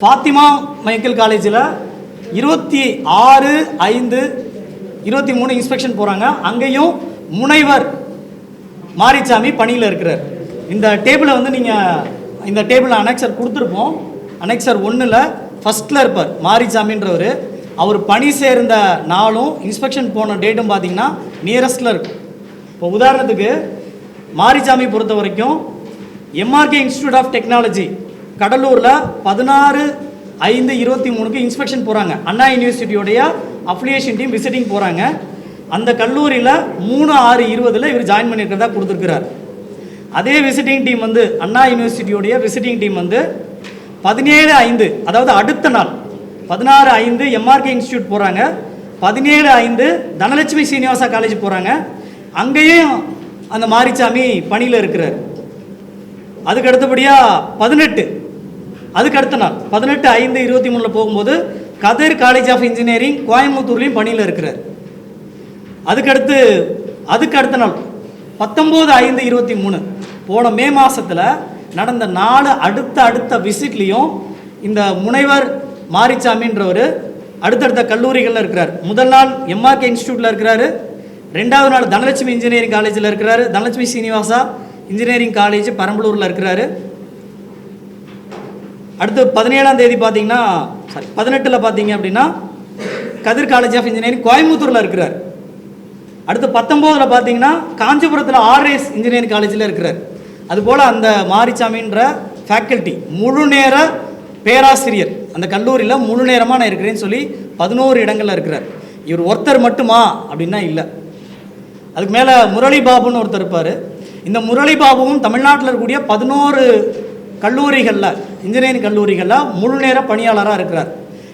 Fathima Michael காலேஜில் 26/5/23 inspection போகிறாங்க. அங்கேயும் முனைவர் மாரிசாமி பணியில் இருக்கிறார். இந்த டேபிளை வந்து நீங்கள் இந்த டேபிளில் அனெக்சர் கொடுத்துருப்போம். அனெக்சர் 1ல் ஃபஸ்ட்டில் இருப்பார் மாரிசாமின்றவர். அவர் பணி சேர்ந்த நாளும் இன்ஸ்பெக்ஷன் போன டேட்டும் பார்த்தீங்கன்னா நியரஸ்டில் இருக்கும். இப்போ உதாரணத்துக்கு மாரிசாமி பொறுத்த வரைக்கும் எம்ஆர்கே இன்ஸ்டியூட் ஆஃப் டெக்னாலஜி கடலூரில் 16/5/23 இன்ஸ்பெக்ஷன் போகிறாங்க. அண்ணா யூனிவர்சிட்டியோடைய அஃபிலியேஷன் டீம் விசிட்டிங் போகிறாங்க. அந்த கல்லூரியில் 3/6/20 இவர் ஜாயின் பண்ணியிருக்கிறதா கொடுத்துருக்கிறார். அதே விசிட்டிங் டீம் வந்து அண்ணா யூனிவர்சிட்டியோடைய விசிட்டிங் டீம் வந்து 17/5 அதாவது அடுத்த நாள் 16/5 எம்ஆர்கே இன்ஸ்டியூட் போகிறாங்க. 17/5 தனலட்சுமி சீனிவாசா காலேஜ் போகிறாங்க. அங்கேயும் அந்த மாரிசாமி பணியில் இருக்கிறார். அதுக்கு அடுத்தபடியாக 18 அதுக்கு அடுத்த நாள் 18/5/23 போகும்போது கதிர் காலேஜ் ஆஃப் இன்ஜினியரிங் கோயம்புத்தூர்லேயும் பணியில் இருக்கிறார். அதுக்கு அடுத்த நாள் 19/5/23 போன மே மாதத்தில் நடந்த 4 அடுத்த விசிட்லேயும் இந்த முனைவர் மாரிசாமின்றவர் அடுத்தடுத்த கல்லூரிகளில் இருக்கிறார். முதல் நாள் எம்ஆர்கே இன்ஸ்டியூட்டில் இருக்கிறாரு. 2வது நாள் தனலட்சுமி இன்ஜினியரிங் காலேஜில் இருக்கிறாரு. தனலட்சுமி சீனிவாசா இன்ஜினியரிங் காலேஜ் பெரம்பலூரில் இருக்கிறாரு. அடுத்து 17ஆம் தேதி பார்த்தீங்கன்னா 18 பார்த்தீங்க அப்படின்னா கதிர் காலேஜ் ஆஃப் இன்ஜினியரிங் கோயம்புத்தூரில் இருக்கிறார். அடுத்து 19 பார்த்தீங்கன்னா காஞ்சிபுரத்தில் ஆர்எஸ் இன்ஜினியரிங் காலேஜில் இருக்கிறார். அதுபோல் அந்த மாரிசாமின்ற ஃபேக்கல்ட்டி முழு நேர பேராசிரியர் அந்த கல்லூரியில் முழு நேரமாக நான் இருக்கிறேன்னு சொல்லி 11 இடங்களில் இருக்கிறார். இவர் ஒருத்தர் மட்டுமா அப்படின்னா இல்லை. அதுக்கு மேலே முரளி பாபுன்னு ஒருத்தர் இருப்பார். இந்த முரளி பாபுவும் தமிழ்நாட்டில் இருக்கக்கூடிய 11 கல்லூரிகளில் இன்ஜினியரிங் கல்லூரிகளில் முழு நேர பணியாளராக இருக்கிறார்.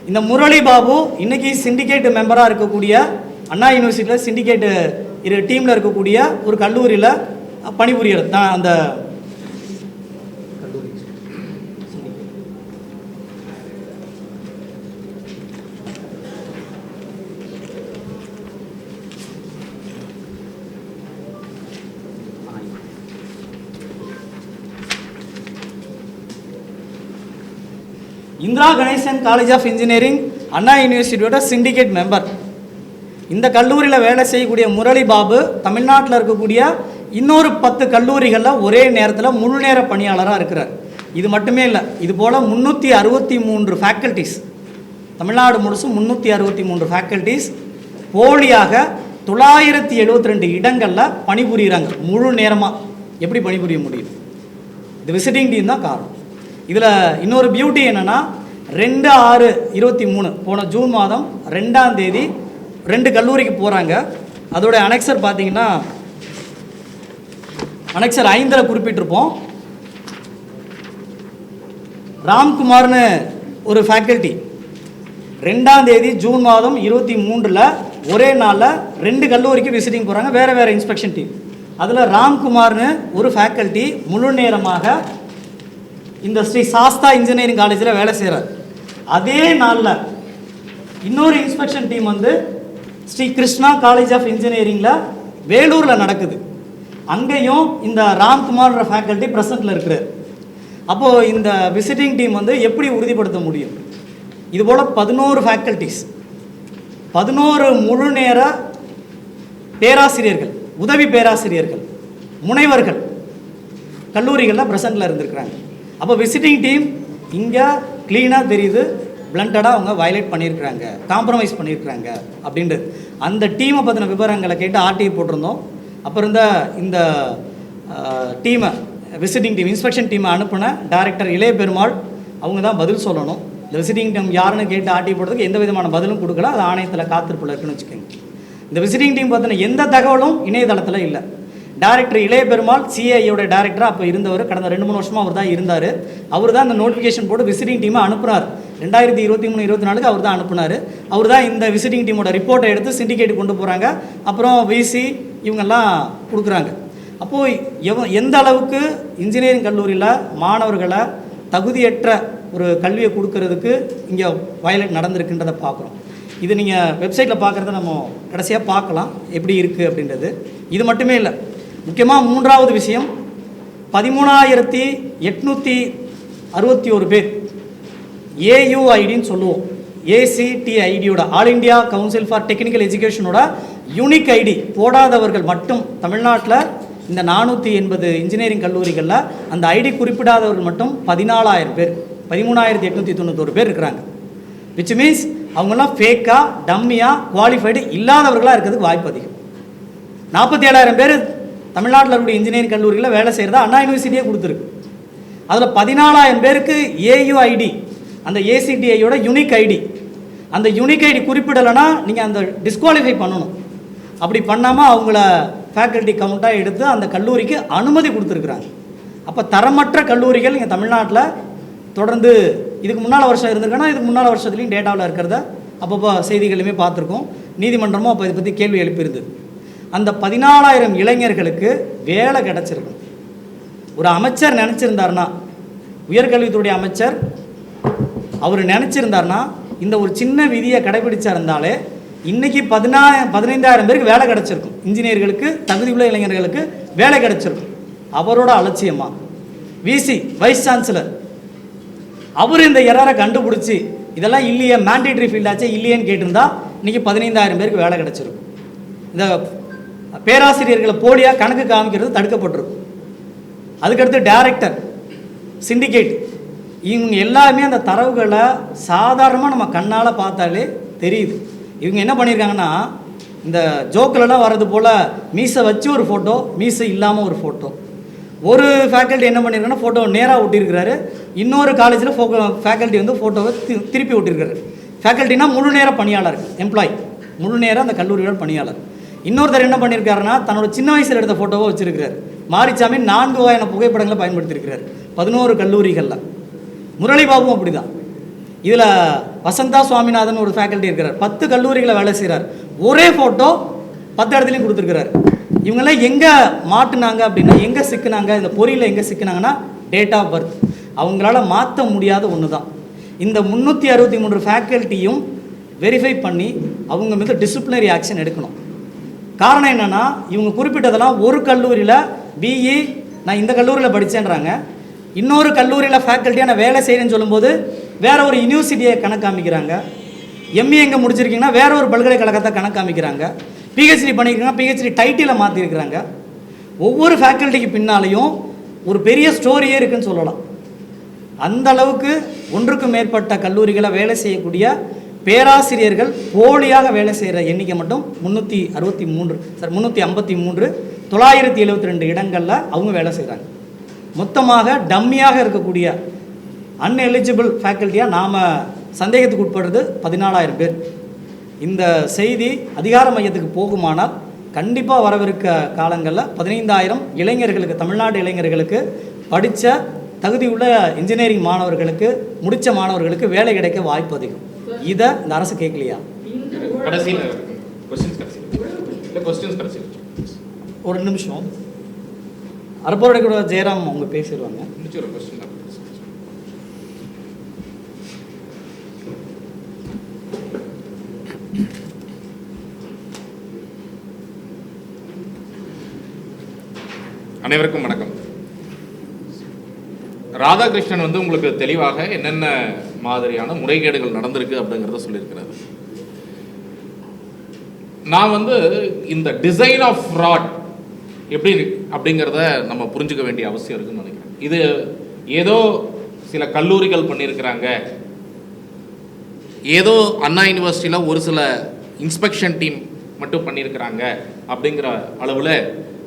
இந்த முரளி பாபு இன்றைக்கி சிண்டிகேட் மெம்பராக இருக்கக்கூடிய அண்ணா யூனிவர்சிட்டியில் சிண்டிகேட்டு டீமில் இருக்கக்கூடிய ஒரு கல்லூரியில் பணிபுரியறது தான். அந்த Indira Ganesan college of engineering Anna யூனிவர்சிட்டியோட சிண்டிகேட் மெம்பர். இந்த கல்லூரியில் வேலை செய்யக்கூடிய முரளி பாபு தமிழ்நாட்டில் இருக்கக்கூடிய இன்னொரு 10 கல்லூரிகளில் ஒரே நேரத்தில் முழு நேர பணியாளராக இருக்கிறார். இது மட்டுமே இல்லை, இது போல் 363 ஃபேக்கல்ட்டிஸ் தமிழ்நாடு முழுசும் 363 ஃபேக்கல்ட்டிஸ் போலியாக 972 இடங்களில் பணிபுரிகிறாங்க முழு நேரமாக. எப்படி பணிபுரிய முடியும்? இது விசிட்டிங் டீம் தான் காரணம். இதில் இன்னொரு பியூட்டி என்னென்னா 2/6/23 போன ஜூன் மாதம் 2ஆம் தேதி 2 கல்லூரிக்கு போகிறாங்க. அதோடைய அனெக்சர் பார்த்தீங்கன்னா அனெக்சர் 5ல் குறிப்பிட்டிருப்போம். ராம்குமார்னு ஒரு ஃபேக்கல்ட்டி 2ஆம் தேதி ஜூன் மாதம் 23 ஒரே நாளில் 2 கல்லூரிக்கு விசிட்டிங் போகிறாங்க. வேறு இன்ஸ்பெக்ஷன் டீம். அதில் ராம்குமார்னு ஒரு ஃபேக்கல்ட்டி முழு நேரமாக இந்த ஸ்ரீ சாஸ்தா இன்ஜினியரிங் காலேஜில் வேலை செய்கிறார். அதே நாளில் இன்னொரு இன்ஸ்பெக்ஷன் டீம் வந்து ஸ்ரீ கிருஷ்ணா காலேஜ் ஆஃப் இன்ஜினியரிங்கில் வேலூரில் நடக்குது. அங்கேயும் இந்த ராம்குமார்ன்ற ஃபேக்கல்ட்டி ப்ரெசண்ட்டில் இருக்கிறார். அப்போது இந்த விசிட்டிங் டீம் வந்து எப்படி உறுதிப்படுத்த முடியும்? இதுபோல் 11 ஃபேக்கல்ட்டிஸ் 11 முழு நேர பேராசிரியர்கள் உதவி பேராசிரியர்கள் முனைவர்கள் கல்லூரிகளில் ப்ரெசண்ட்டில் இருந்திருக்கிறாங்க. அப்போ விசிட்டிங் டீம் இங்கே க்ளீனாக தெரியுது, பிளண்டடாக அவங்க வயலேட் பண்ணியிருக்கிறாங்க, காம்ப்ரமைஸ் பண்ணியிருக்கிறாங்க அப்படின்றது. அந்த டீமை பற்றின விவரங்களை கேட்டு ஆர்டிஐ போட்டிருந்தோம். அப்புறம் இந்த டீமை விசிட்டிங் டீம் இன்ஸ்பெக்ஷன் டீமை அனுப்பின டைரக்டர் இளைய பெருமாள் அவங்க தான் பதில் சொல்லணும். இந்த விசிட்டிங் டீம் யாருன்னு கேட்டு ஆர்டிஐ போடுறதுக்கு எந்த விதமான பதிலும் கொடுக்கல. அது ஆணையத்தில் காத்திருப்பில் இருக்குன்னு வச்சுக்கோங்க. இந்த விசிட்டிங் டீம் பற்றின எந்த தகவலும் இணையதளத்தில் இல்லை. டைரக்டர் இளைய பெருமாள் சிஐயோட டைரக்டராக அப்போ இருந்தவர். கடந்த 2-3 வருஷமாக அவர் தான் இருந்தார். அவர் தான் இந்த நோட்டிஃபிகேஷன் போட்டு விசிட்டிங் டீமை அனுப்புனார். 2023-24 அவர் தான் அனுப்புனார். அவர் தான் இந்த விசிட்டிங் டீமோட ரிப்போர்ட்டை எடுத்து சிண்டிகேட் கொண்டு போகிறாங்க. அப்புறம் விசி இவங்கெல்லாம் கொடுக்குறாங்க. அப்போது எந்த அளவுக்கு இன்ஜினியரிங் கல்லூரியில் மாணவர்களை தகுதியற்ற ஒரு கல்வியை கொடுக்கறதுக்கு இங்கே வயலேட் நடந்திருக்குன்றதை பார்க்குறோம். இது நீங்கள் வெப்சைட்டில் பார்க்குறத நம்ம கடைசியாக பார்க்கலாம் எப்படி இருக்குது அப்படின்றது. இது மட்டுமே இல்லை, முக்கியமாக 3வது விஷயம் 13,861 பேர் ஏயுஐடின்னு சொல்லுவோம். ACTIDயோட all India council for technical எஜுகேஷனோட யூனிக் ஐடி போடாதவர்கள் மட்டும் தமிழ்நாட்டில் இந்த 480 இன்ஜினியரிங் கல்லூரிகளில் அந்த ஐடி குறிப்பிடாதவர்கள் மட்டும் 14,000 பேர், 13,891 பேர் இருக்கிறாங்க. விச் மீன்ஸ் அவங்கெல்லாம் ஃபேக்காக, டம்மியாக, குவாலிஃபைடு இல்லாதவர்களாக இருக்கிறதுக்கு வாய்ப்பு அதிகம். 47,000 பேர் தமிழ்நாட்டில் இருக்கக்கூடிய இன்ஜினியரிங் கல்லூரிகளில் வேலை செய்கிறதா அண்ணா யூனிவர்சிட்டியே கொடுத்துருக்கு. அதில் 14,000 பேருக்கு ஏயுஐடி, அந்த ACTIயோட யூனிக் ஐடி, அந்த யூனிக் ஐடி குறிப்பிடலைன்னா நீங்கள் அந்த டிஸ்குவாலிஃபை பண்ணணும். அப்படி பண்ணாமல் அவங்கள ஃபேக்கல்ட்டி கவுண்ட்டாக எடுத்து அந்த கல்லூரிக்கு அனுமதி கொடுத்துருக்குறாங்க. அப்போ தரமற்ற கல்லூரிகள் இங்கே தமிழ்நாட்டில் தொடர்ந்து இதுக்கு முன்னால் வருஷம் இருந்திருக்குன்னா இதுக்கு முன்னால் வருஷத்துலையும் டேட்டாவில் இருக்கிறத அப்பப்போ செய்திகளுமே பார்த்துருக்கோம். நீதிமன்றமும் அப்போ இதை பற்றி கேள்வி எழுப்பியிருந்தது. அந்த 14,000 இளைஞர்களுக்கு வேலை கிடச்சிருக்கும். ஒரு அமைச்சர் நினச்சிருந்தார்னா, உயர்கல்வித்துறை அமைச்சர் அவர் நினச்சிருந்தார்னா இந்த ஒரு சின்ன விதியை கடைபிடிச்சா இருந்தாலே இன்றைக்கி 15,000 பேருக்கு வேலை கிடச்சிருக்கும். இன்ஜினியர்களுக்கு, தகுதியுள்ள இளைஞர்களுக்கு வேலை கிடச்சிருக்கும். அவரோட அலட்சியமாக விசி வைஸ் சான்சலர் அவர் இந்த எரரை கண்டுபிடிச்சி இதெல்லாம் இல்லையே, மேண்டேட்ரி ஃபீல்டாச்சே இல்லையேன்னு கேட்டிருந்தா இன்றைக்கி 15,000 பேருக்கு வேலை கிடச்சிருக்கும். இந்த பேராசிரியர்களை போலியாக கணக்கு காமிக்கிறது தடுக்கப்பட்டிருக்கும். அதுக்கடுத்து டைரக்டர், சிண்டிகேட், இவங்க எல்லாமே அந்த தரவுகளை சாதாரணமாக நம்ம கண்ணால் பார்த்தாலே தெரியுது. இவங்க என்ன பண்ணியிருக்காங்கன்னா, இந்த ஜோக்கிலலாம் வர்றது போல் மீசை வச்சு ஒரு ஃபோட்டோ, மீசை இல்லாமல் ஒரு ஃபோட்டோ. ஒரு ஃபேக்கல்ட்டி என்ன பண்ணியிருக்காங்கன்னா ஃபோட்டோ நேராக ஒட்டியிருக்கிறாரு, இன்னொரு காலேஜில் ஃபேக்கல்ட்டி வந்து ஃபோட்டோவை திருப்பி ஒட்டியிருக்காரு. ஃபேக்கல்ட்டினா முழு நேர பணியாளர், எம்ப்ளாயி, முழு நேரம் அந்த கல்லூரியோட பணியாளர். இன்னொருத்தர் என்ன பண்ணியிருக்காருன்னா தன்னோட சின்ன வயசில் எடுத்த ஃபோட்டோவை வச்சுருக்கிறார். மாரிச்சாமி 4 வகையான புகைப்படங்களை பயன்படுத்தியிருக்கிறார் 11 கல்லூரிகளில். முரளிபாபுவும் அப்படி தான். இதில் வசந்தா சுவாமிநாதன் ஒரு ஃபேக்கல்ட்டி இருக்கிறார், 10 கல்லூரிகளை வேலை செய்கிறார். ஒரே ஃபோட்டோ 10 இடத்துலையும் கொடுத்துருக்கிறார். இவங்கெல்லாம் எங்கே மாட்டுனாங்க அப்படின்னா, எங்கே சிக்கினாங்க, இந்த பொறியில் எங்கே சிக்கினாங்கன்னா டேட் ஆஃப் பர்த். அவங்களால மாற்ற முடியாத ஒன்று தான். இந்த 363 ஃபேக்கல்ட்டியும் வெரிஃபை பண்ணி அவங்க மீது டிசிப்ளினரி ஆக்ஷன் எடுக்கணும். காரணம் என்னென்னா, இவங்க குறிப்பிட்டதெல்லாம் ஒரு கல்லூரியில் பிஇ நான் இந்த கல்லூரியில் படித்தேன்றாங்க, இன்னொரு கல்லூரியில் ஃபேக்கல்ட்டியாக நான் வேலை செய்கிறேன்னு சொல்லும்போது வேற ஒரு யூனிவர்சிட்டியை கணக்கு காமிக்கிறாங்க. எம்ஏ எங்கே முடிச்சிருக்கீங்கன்னா வேற ஒரு பல்கலைக்கழகத்தை கணக்கு காமிக்கிறாங்க. பிஹெச்டி பண்ணியிருக்காங்க, பிஹெச்டி டைட்டிலை மாற்றிருக்கிறாங்க. ஒவ்வொரு ஃபேக்கல்ட்டிக்கு பின்னாலையும் ஒரு பெரிய ஸ்டோரியே இருக்குன்னு சொல்லலாம். அந்த அளவுக்கு ஒன்றுக்கும் மேற்பட்ட கல்லூரிகளை வேலை செய்யக்கூடிய பேராசிரியர்கள் போலியாக வேலை செய்கிற எண்ணிக்கை மட்டும் 353 972 இடங்களில் அவங்க வேலை செய்கிறாங்க. மொத்தமாக டம்மியாக இருக்கக்கூடிய அன்எலிஜிபிள் ஃபேக்கல்ட்டியாக நாம் சந்தேகத்துக்கு உட்படுறது 14,000 பேர். இந்த செய்தி அதிகார மையத்துக்கு போகுமானால் கண்டிப்பாக வரவிருக்க காலங்களில் 15,000 இளைஞர்களுக்கு, தமிழ்நாடு இளைஞர்களுக்கு, படித்த தகுதியுள்ள இன்ஜினியரிங் மாணவர்களுக்கு, முடித்த மாணவர்களுக்கு வேலை கிடைக்க வாய்ப்பு அதிகம். இதை இந்த அரசு கேட்கலையா? ஒரு நிமிஷம், அரப்போட கூட ஜெயராம் அவங்க பேசிடுவாங்க. அனைவருக்கும் வணக்கம். ராதாகிருஷ்ணன் வந்து உங்களுக்கு தெளிவாக என்னென்ன மாதிரியான முறைகேடுகள் நடந்திருக்கு அப்படிங்கிறத சொல்லியிருக்கிறாரு. நான் வந்து இந்த டிசைன் ஆஃப் ஃப்ராட் எப்படி அப்படிங்கிறத நம்ம புரிஞ்சுக்க வேண்டிய அவசியம் இருக்குன்னு நினைக்கிறேன். இது ஏதோ சில கல்லூரிகள் பண்ணியிருக்கிறாங்க, ஏதோ அண்ணா யூனிவர்சிட்டியில் ஒரு சில இன்ஸ்பெக்ஷன் டீம் மட்டும் பண்ணியிருக்கிறாங்க அப்படிங்கிற அளவில்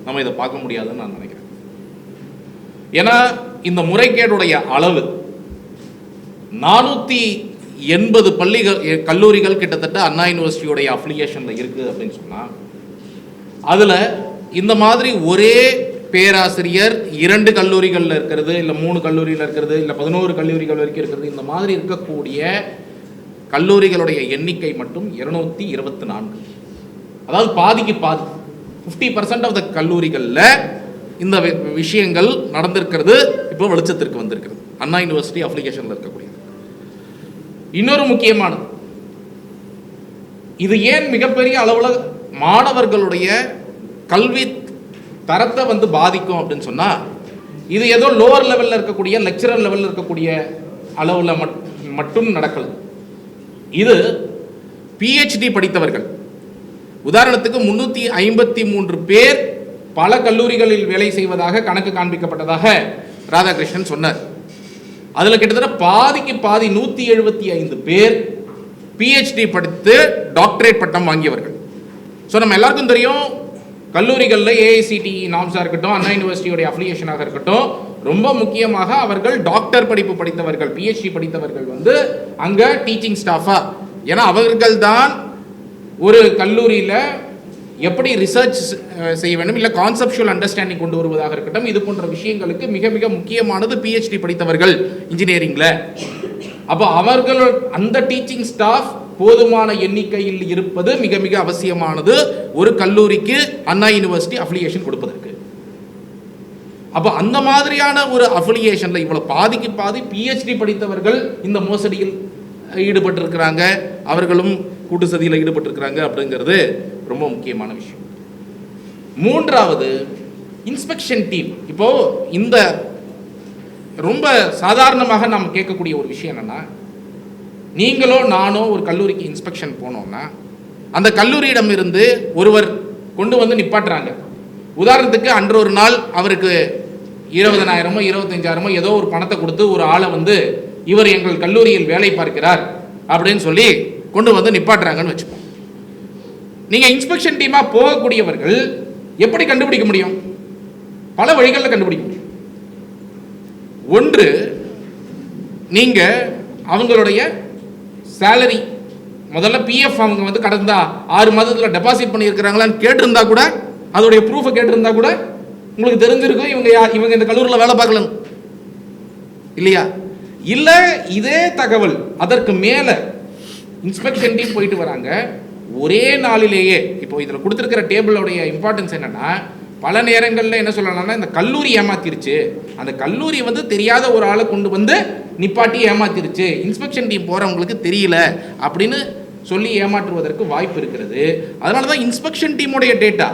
நம்ம இதை பார்க்க முடியாதுன்னு நான் நினைக்கிறேன். ஏன்னா இந்த முறைகேடுடைய அளவு 480 கல்லூரிகள் கிட்டத்தட்ட அண்ணா யூனிவர்சிட்டியோடைய அஃபிலியேஷனில் இருக்குது அப்படின்னு சொன்னால், அதில் இந்த மாதிரி ஒரே பேராசிரியர் 2 கல்லூரிகளில் இருக்கிறது, இல்லை 3 கல்லூரியில் இருக்கிறது, இல்லை 11 கல்லூரிகள் வரைக்கும் இருக்கிறது, இந்த மாதிரி இருக்கக்கூடிய கல்லூரிகளுடைய எண்ணிக்கை மட்டும் 224. அதாவது பாதிக்கு பாதி, 50% ஆஃப் த கல்லூரிகளில் இந்த விஷயங்கள் நடந்திருக்கிறது இப்போ வெளிச்சத்திற்கு வந்திருக்கிறது, அண்ணா யூனிவர்சிட்டி அப்ளிகேஷனில் இருக்கக்கூடியது. இன்னொரு முக்கியமானது, இது ஏன் மிகப்பெரிய அளவில் மாணவர்களுடைய கல்வி தரத்தை வந்து பாதிக்கும் அப்படின்னு சொன்னால், இது ஏதோ லோவர் லெவலில் இருக்கக்கூடிய லெக்சரர் லெவலில் இருக்கக்கூடிய அளவில் மட்டும் நடக்கல. இது பிஹெச்டி படித்தவர்கள். உதாரணத்துக்கு 353 பேர் பல கல்லூரிகளில் வேலை செய்வதாக கணக்கு காண்பிக்கப்பட்டதாக ராதாகிருஷ்ணன் சொன்னார். அதில் கிட்டத்தட்ட பாதிக்கு பாதி 175 பேர் பிஹெச்டி படித்து டாக்டரேட் பட்டம் வாங்கியவர்கள். ஸோ நம்ம எல்லாருக்கும் தெரியும், கல்லூரிகளில் ஏஐசிடிஇ நாம்ஸாக இருக்கட்டும், அண்ணா யூனிவர்சிட்டியோடைய அஃபிலியேஷனாக இருக்கட்டும், ரொம்ப முக்கியமாக அவர்கள் டாக்டர் படிப்பு படித்தவர்கள், பிஹெச்டி படித்தவர்கள் வந்து அங்கே டீச்சிங் ஸ்டாஃபாக, ஏன்னா அவர்கள் தான் ஒரு கல்லூரியில் எப்படி ரிசர்ச் செய்ய வேண்டும், இல்லை கான்செப்சுவல் அண்டர்ஸ்டாண்டிங் கொண்டு வருவதாக இருக்கட்டும், இது போன்ற விஷயங்களுக்கு மிக மிக முக்கியமானது பிஹெச்டி படித்தவர்கள் இன்ஜினியரிங்கில். அப்போ அவர்கள் அந்த டீச்சிங் ஸ்டாஃப் போதுமான எண்ணிக்கையில் இருப்பது மிக மிக அவசியமானது ஒரு கல்லூரிக்கு அண்ணா யூனிவர்சிட்டி அஃபிலியேஷன் கொடுப்பதற்கு. அப்போ அந்த மாதிரியான ஒரு அஃபிலியேஷனில் இவ்வளவு பாதிக்கு பாதி பிஹெச்டி படித்தவர்கள் இந்த மோசடியில் ஈடுபட்டிருக்கிறாங்க, அவர்களும் கூட்டு சதியில் ஈடுபட்டிருக்கிறாங்க அப்படிங்கிறது ரொம்ப முக்கியமான விஷயம். மூன்றாவது, இன்ஸ்பெக்ஷன் டீம். இப்போ இந்த ரொம்ப சாதாரணமாக நாம் கேட்கக்கூடிய ஒரு விஷயம் என்னன்னா, நீங்களோ நானோ ஒரு கல்லூரிக்கு இன்ஸ்பெக்ஷன் போனோம்னா அந்த கல்லூரியிடம் இருந்து ஒருவர் கொண்டு வந்து நிப்பாட்டுறாங்க. உதாரணத்துக்கு அன்று ஒரு நாள் அவருக்கு 20,000 25,000 ஏதோ ஒரு பணத்தை கொடுத்து ஒரு ஆளை வந்து இவர் எங்கள் கல்லூரியில் வேலை பார்க்கிறார் அப்படின்னு சொல்லி கொண்டு வந்து நிப்பாட்டுறாங்கன்னு வச்சுப்போம். நீங்கள் இன்ஸ்பெக்ஷன் டீமாக போகக்கூடியவர்கள் எப்படி கண்டுபிடிக்க முடியும்? பல வழிகளில் கண்டுபிடிக்க முடியும். ஒன்று, நீங்கள் அவங்களுடைய சேலரி, முதல்ல பிஎஃப் அவங்க வந்து கடந்த 6 மாதத்தில் டெபாசிட் பண்ணியிருக்கிறாங்களான்னு கேட்டிருந்தா கூட, அதோடைய ப்ரூஃபை கேட்டிருந்தா கூட உங்களுக்கு தெரிஞ்சிருக்கும் இவங்க இந்த கல்லூரியில் வேலை பார்க்கலன்னு, இல்லையா? இல்லை இதே தகவல் அதற்கு மேலே இன்ஸ்பெக்ஷன் டீம் போயிட்டு வராங்க ஒரே நாளிலேயே. இப்போ இதில் கொடுத்துருக்கிற டேபிளோடைய இம்பார்ட்டன்ஸ் என்னன்னா, பல நேரங்களில் என்ன சொல்லலாம்னா, இந்த கல்லூரி ஏமாத்திருச்சு, அந்த கல்லூரி வந்து தெரியாத ஒரு ஆளை கொண்டு வந்து நிப்பாட்டி ஏமாத்திருச்சு, இன்ஸ்பெக்ஷன் டீம் போகிறவங்களுக்கு தெரியல அப்படின்னு சொல்லி ஏமாற்றுவதற்கு வாய்ப்பு இருக்கிறது. அதனால தான் இன்ஸ்பெக்ஷன் டீமுடைய டேட்டா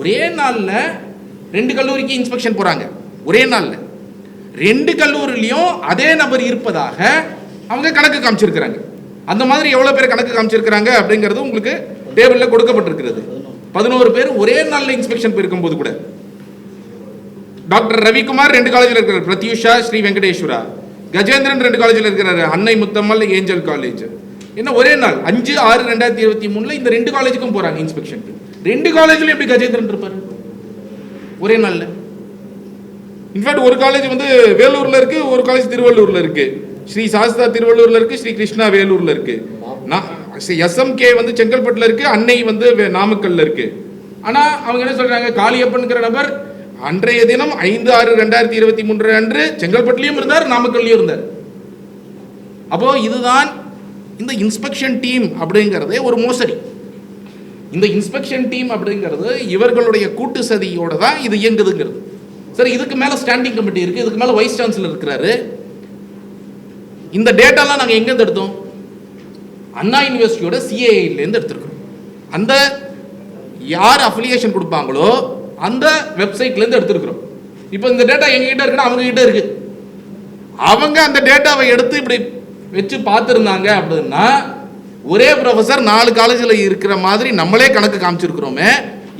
ஒரே நாளில் 2 கல்லூரிக்கு இன்ஸ்பெக்ஷன் போகிறாங்க. ஒரே நாளில் 2 கல்லூரிலையும் அதே நபர் இருப்பதாக அவங்க கணக்கு காமிச்சிருக்கிறாங்க. அந்த மாதிரி எவ்வளோ பேர் கணக்கு காமிச்சிருக்கிறாங்க அப்படிங்கிறது உங்களுக்கு டேபிளில் கொடுக்கப்பட்டிருக்கிறது. 11 பேர் ஒரே நாளில் இன்ஸ்பெக்ஷன் போயிருக்கும் போது கூட. டாக்டர் ரவிக்குமார் 2 காலேஜில் இருக்கிறார், பிரத்யூஷா ஸ்ரீ வெங்கடேஸ்வரா, கஜேந்திரன் 2 காலேஜில் இருக்கிறாரு, அன்னை முத்தம்மல் ஏஞ்சல் காலேஜ். என்ன ஒரே நாள் 5/6/2023 இந்த 2 காலேஜுக்கும் போறாங்க இன்ஸ்பெக்ஷன். 2 காலேஜ்லயும் எப்படி கஜேந்திரன் இருப்பாரு ஒரே நாள்ல? இன்ஃபேக்ட் ஒரு காலேஜ் வந்து வேலூர்ல இருக்கு, ஒரு காலேஜ் திருவள்ளூர்ல இருக்கு. ஸ்ரீ சாஸ்தா திருவள்ளூர்ல இருக்கு, ஸ்ரீ கிருஷ்ணா வேலூர்ல இருக்கு, எஸ்எம்கே வந்து செங்கல்பட்டுல இருக்கு, அன்னை வந்து நாமக்கல்ல இருக்கு. ஆனா அவங்க என்ன சொல்றாங்க, காளியப்பன்கிற நபர் அன்றைய தினம் 5/6/2023 அன்று செங்கல்பட்டுலயும் இருந்தார், நாமக்கல்லையும் இருந்தார். அப்போ இதுதான் இந்த இன்ஸ்பெக்ஷன் டீம் அப்படிங்கிறதே ஒரு மோசடி. இந்த இன்ஸ்பெக்ஷன் டீம் அப்படிங்கிறது இவர்களுடைய கூட்டு சதியோட தான் இது இயங்குதுங்கிறது. சரி, இதுக்கு மேல ஸ்டாண்டிங் கமிட்டி இருக்கு, இதுக்கு மேல வைஸ் சான்சலர் இருக்கிறாரு. இந்த டேட்டாலாம் நாங்கள் எங்கேருந்து எடுத்தோம்? அண்ணா யூனிவர்சிட்டியோட சிஏஐலேருந்து எடுத்துருக்கோம். அந்த யார் அஃபிலியேஷன் கொடுப்பாங்களோ அந்த வெப்சைட்லேருந்து எடுத்துருக்கிறோம். இப்போ இந்த டேட்டா எங்ககிட்ட இருக்குன்னா அவங்க கிட்ட இருக்கு. அவங்க அந்த டேட்டாவை எடுத்து இப்படி வச்சு பார்த்துருந்தாங்க அப்படின்னா, ஒரே ப்ரொஃபஸர் 4 காலேஜில் இருக்கிற மாதிரி நம்மளே கணக்கு காமிச்சிருக்கிறோமே,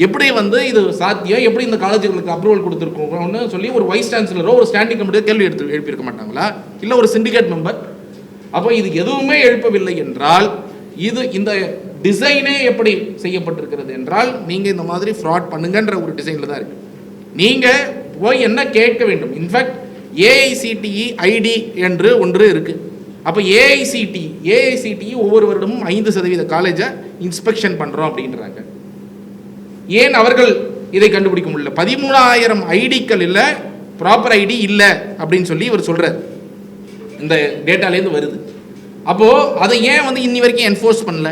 எப்படி வந்து இது சாத்தியம், எப்படி இந்த காலேஜுகளுக்கு அப்ரூவல் கொடுத்துருக்கோம்னு சொல்லி ஒரு வைஸ் சான்சலரோ ஒரு ஸ்டாண்டிங் கமிட்டியோ கேள்வி எழுப்பியிருக்க மாட்டாங்களா? இல்லை ஒரு சிண்டிகேட் மெம்பர்? அப்போ இது எதுவுமே எழுப்பவில்லை என்றால், இது இந்த டிசைனே எப்படி செய்யப்பட்டிருக்கிறது என்றால், நீங்கள் இந்த மாதிரி ஃப்ராட் பண்ணுங்கன்ற ஒரு டிசைனில் தான் இருக்கு. நீங்கள் போய் என்ன கேட்க வேண்டும்? இன்ஃபேக்ட் ஏஐசிடிஇ ஐடி என்று ஒன்று இருக்கு. அப்போ ஏஐசிடிஇ ஒவ்வொரு வருடமும் 5% காலேஜை இன்ஸ்பெக்ஷன் பண்ணுறோம் அப்படின்றாங்க. ஏன் அவர்கள் இதை கண்டுபிடிக்க முடியல? 13,000 ஐடிக்கள் இல்லை, ப்ராப்பர் ஐடி இல்லை அப்படின்னு சொல்லி இவர் சொல்கிறார். இந்த டேட்டாலேருந்து வருது. அப்போது அதை ஏன் வந்து இன்னி வரைக்கும் என்ஃபோர்ஸ் பண்ணல?